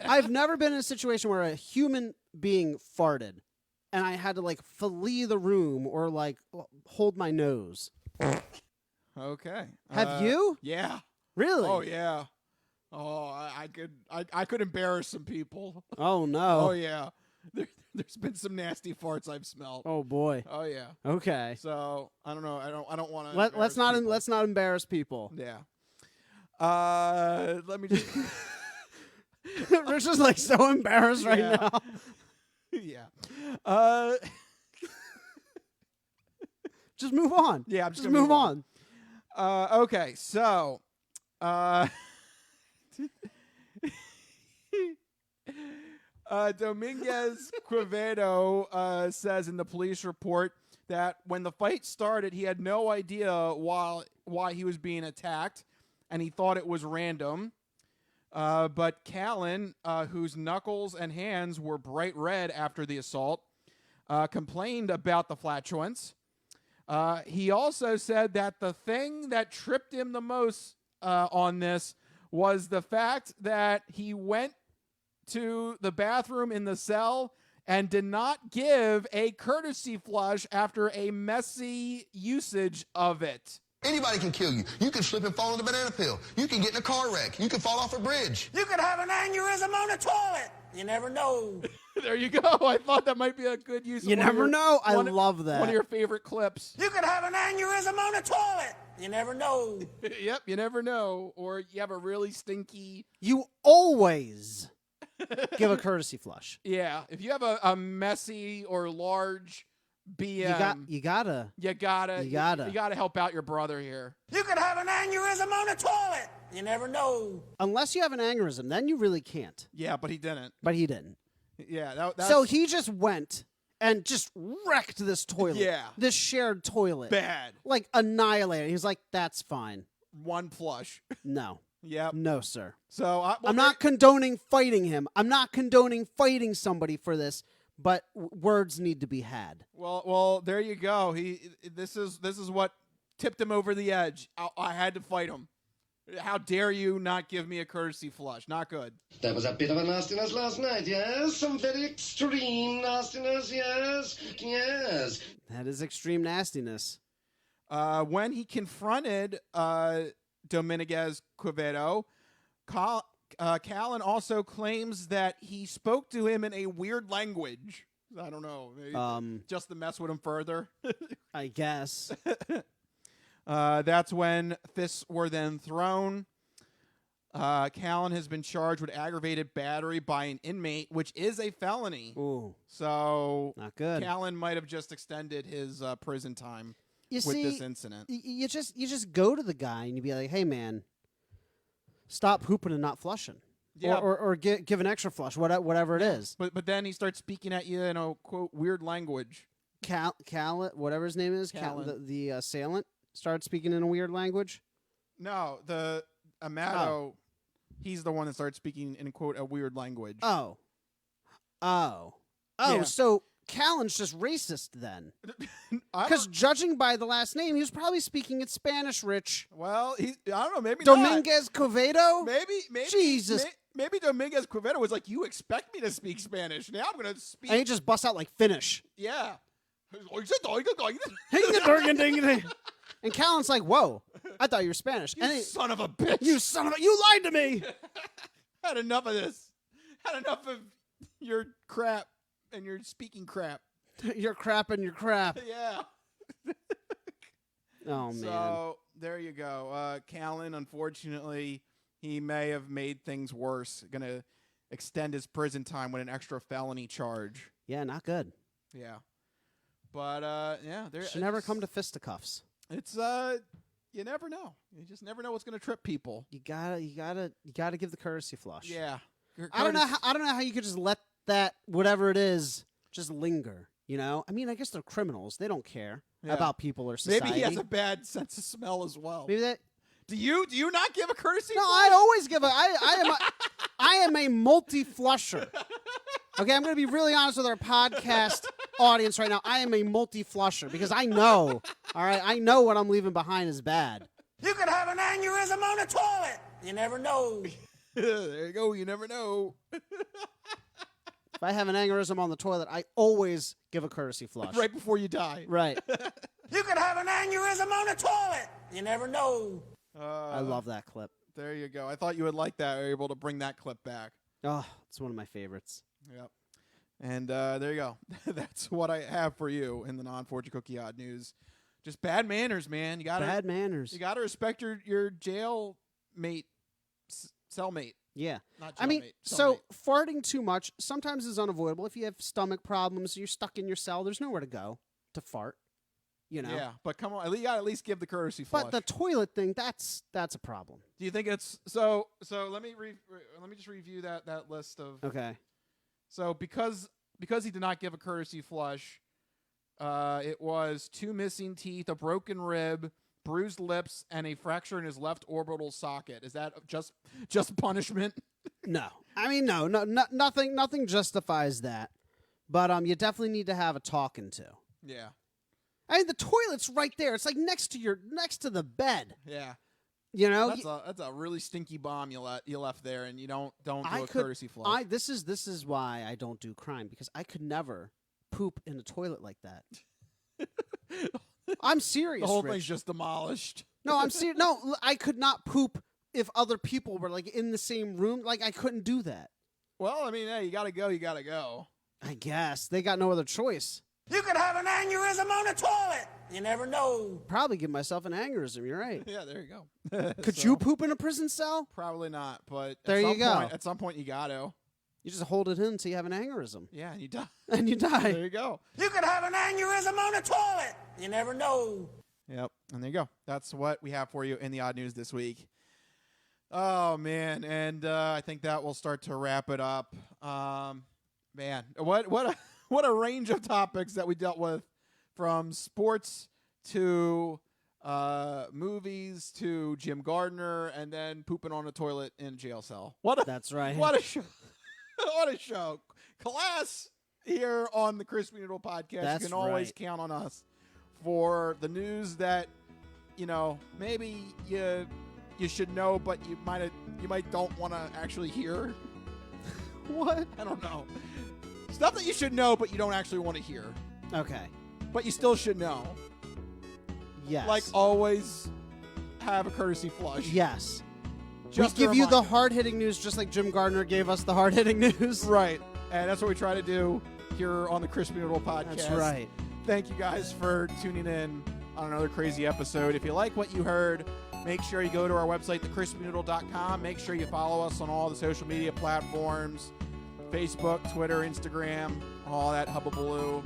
I've never been in a situation where a human being farted and I had to flee the room or hold my nose. Okay. Have you? Yeah. Really? Oh yeah. Oh, I could embarrass some people. Oh no. Oh yeah. There's been some nasty farts I've smelled. Oh boy. Oh yeah. Okay. So I don't know. I don't want to. Let's not embarrass people. Yeah. Let me just. Rich is so embarrassed right now. Yeah. Just move on. Yeah, I'm just move on. Okay, so Dominguez Quevedo says in the police report that when the fight started, he had no idea why he was being attacked, and he thought it was random. But Callan, whose knuckles and hands were bright red after the assault, complained about the flatulence. He also said that the thing that tripped him the most on this was the fact that he went to the bathroom in the cell and did not give a courtesy flush after a messy usage of it. Anybody can kill you. You can slip and fall in a banana peel. You can get in a car wreck. You can fall off a bridge. You could have an aneurysm on the toilet. You never know. There you go. I thought that might be a good use of You never know. I love that. One of your favorite clips. You could have an aneurysm on the toilet. You never know. Yep, you never know. Or you have a really stinky... You always give a courtesy flush. Yeah. If you have a messy or large BM... You gotta help out your brother here. You could have an aneurysm on the toilet. You never know. Unless you have an aneurysm, then you really can't. Yeah, but he didn't. Yeah. That's... So he just went and just wrecked this toilet. Yeah. This shared toilet. Bad. Annihilated. He's like, that's fine. One flush. No. Yep. No, sir. So I'm not condoning fighting him. I'm not condoning fighting somebody for this, but words need to be had. Well, there you go. This is what tipped him over the edge. I had to fight him. How dare you not give me a courtesy flush? Not good. That was a bit of a nastiness last night, yes? Some very extreme nastiness, yes? Yes. That is extreme nastiness. When he confronted Dominguez Quevedo, Callan also claims that he spoke to him in a weird language. I don't know. Maybe just to mess with him further. I guess. That's when fists were then thrown. Callan has been charged with aggravated battery by an inmate, which is a felony. Ooh. So not good. Callan might have just extended his prison time with this incident. You just go to the guy and you be like, hey, man, stop hooping and not flushing. Yeah. or give an extra flush, whatever it is. But then he starts speaking at you in a quote weird language. Whatever his name is, the assailant started speaking in a weird language. No, the Amato, he's the one that started speaking in quote a weird language. Yeah. So Callan's just racist then. Because judging by the last name, he was probably speaking in Spanish, Rich. Well, I don't know, maybe Dominguez Quevedo? Maybe Jesus. Maybe Dominguez Quevedo was like, you expect me to speak Spanish. Now I'm going to speak. And he just busts out like Finnish. Yeah. And Callan's like, whoa, I thought you were Spanish. You son of a bitch. You lied to me. Had enough of this. Had enough of your crap and your speaking crap. Your crap and your crap. Yeah. Oh, man. So there you go. Callan, unfortunately, he may have made things worse. Going to extend his prison time with an extra felony charge. Yeah, not good. Yeah. But, yeah. Should never come to fisticuffs. It's, you never know. You just never know what's going to trip people. You gotta give the courtesy flush. Yeah. I don't know how you could just let that, whatever it is, just linger. You know? I mean, I guess they're criminals. They don't care about people or society. Maybe he has a bad sense of smell as well. Maybe that. Do you not give a courtesy? No, flush? I always give I am a multi-flusher. Okay, I'm going to be really honest with our podcast audience right now. I am a multi-flusher because I know, all right, I know what I'm leaving behind is bad. You could have an aneurysm on the toilet. You never know. There you go. You never know. If I have an aneurysm on the toilet, I always give a courtesy flush. Right before you die. Right. You could have an aneurysm on the toilet. You never know. I love that clip. There you go. I thought you would like that. You're able to bring that clip back. Oh, it's one of my favorites. Yep. And there you go. That's what I have for you in the non-fortune cookie odd news. Just bad manners, man. Bad manners. You got to respect your jail mate, cellmate. Yeah. Not I mean, jailmate, so cellmate. farting too much sometimes is unavoidable. If you have stomach problems, you're stuck in your cell, there's nowhere to go to fart. You know? Yeah, but come on, you got to at least give the courtesy flush. But the toilet thing, that's a problem. Do you think it's so? Let me just review that list of. Okay. So because he did not give a courtesy flush, it was 2 missing teeth, a broken rib, bruised lips, and a fracture in his left orbital socket. Is that just punishment? No, I mean no, nothing justifies that. But you definitely need to have a talking to. Yeah. I mean, the toilet's right there. It's like next to the bed. Yeah. You know, that's a really stinky bomb you left there, and you don't do a courtesy flush. This is why I don't do crime, because I could never poop in a toilet like that. I'm serious. The whole Rich. thing's just demolished. No, I'm serious. No, I could not poop if other people were like in the same room. Like I couldn't do that. Well, I mean, hey, you gotta go. You gotta go. I guess they got no other choice. You could have an aneurysm on the toilet. You never know. Probably give myself an aneurysm. You're right. Yeah, there you go. Could you poop in a prison cell? Probably not, but there you go. At some point, you got to. You just hold it in until you have an aneurysm. Yeah, and you die. And you die. There you go. You could have an aneurysm on the toilet. You never know. Yep, and there you go. That's what we have for you in the odd news this week. Oh, man, and I think that will start to wrap it up. Man, what a range of topics that we dealt with, from sports to movies to Jim Gardner, and then pooping on a toilet in a jail cell. That's right. What a show! What a show! Class here on the Crispy Noodle Podcast. That's you can always right. count on us for the news that maybe you should know, but you might don't want to actually hear. What? I don't know. Stuff that you should know, but you don't actually want to hear. Okay. But you still should know. Yes. Like always have a courtesy flush. Yes. Just we give a you the reminder. hard-hitting news just like Jim Gardner gave us the hard-hitting news. Right. And that's what we try to do here on the Crispy Noodle Podcast. That's right. Thank you guys for tuning in on another crazy episode. If you like what you heard, make sure you go to our website, thecrispynoodle.com. Make sure you follow us on all the social media platforms. Facebook, Twitter, Instagram, all that hubbubaloo,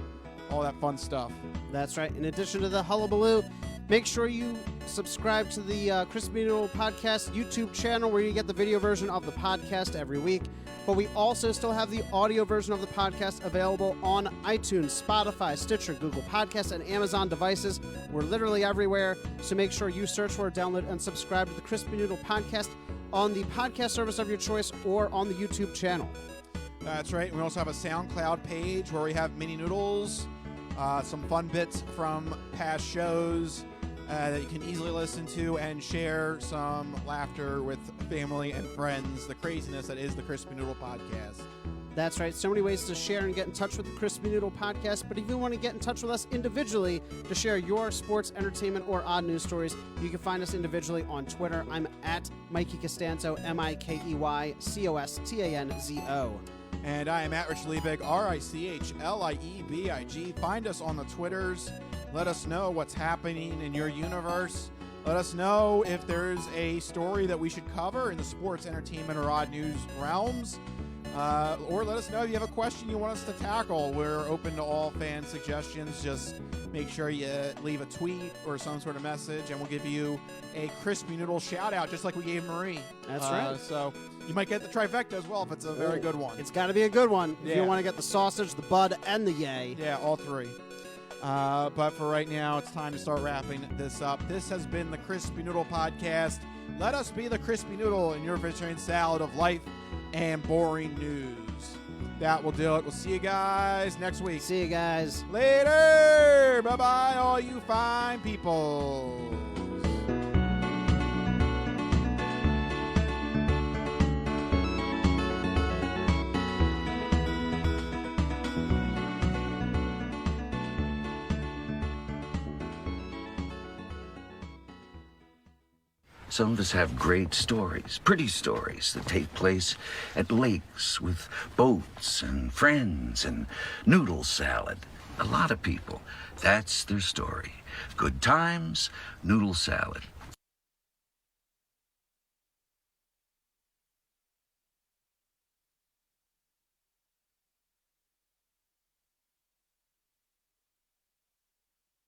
all that fun stuff. That's right. In addition to the hullabaloo, Make sure you subscribe to the Crispy Noodle Podcast YouTube channel where you get the video version of the podcast every week. But we also still have the audio version of the podcast available on iTunes, Spotify, Stitcher, Google Podcasts, and Amazon devices. We're literally everywhere, so make sure you search for, download, and subscribe to the Crispy Noodle Podcast on the podcast service of your choice or on the YouTube channel. That's right. We also have a SoundCloud page where we have mini noodles, some fun bits from past shows that you can easily listen to and share some laughter with family and friends, the craziness that is the Crispy Noodle Podcast. That's right. So many ways to share and get in touch with the Crispy Noodle Podcast. But if you want to get in touch with us individually to share your sports, entertainment, or odd news stories, you can find us individually on Twitter. I'm at Mikey Costanzo, MikeyCostanzo. And I am at Rich Liebig, RichLiebig. Find us on the Twitters. Let us know what's happening in your universe. Let us know if there's a story that we should cover in the sports, entertainment, or odd news realms. Or let us know if you have a question you want us to tackle. We're open to all fan suggestions. Just make sure you leave a tweet or some sort of message, and we'll give you a Crispy Noodle shout-out, just like we gave Marie. That's right. So you might get the trifecta as well if it's a very good one. It's got to be a good one if you want to get the sausage, the bud, and the yay. Yeah, all three. But for right now, it's time to start wrapping this up. This has been the Crispy Noodle Podcast. Let us be the Crispy Noodle in your vegetarian salad of life and boring news. That will do it. We'll see you guys next week. See you guys. Later. Bye-bye, all you fine people. Some of us have great stories, pretty stories that take place at lakes with boats and friends and noodle salad. A lot of people, that's their story. Good times, noodle salad.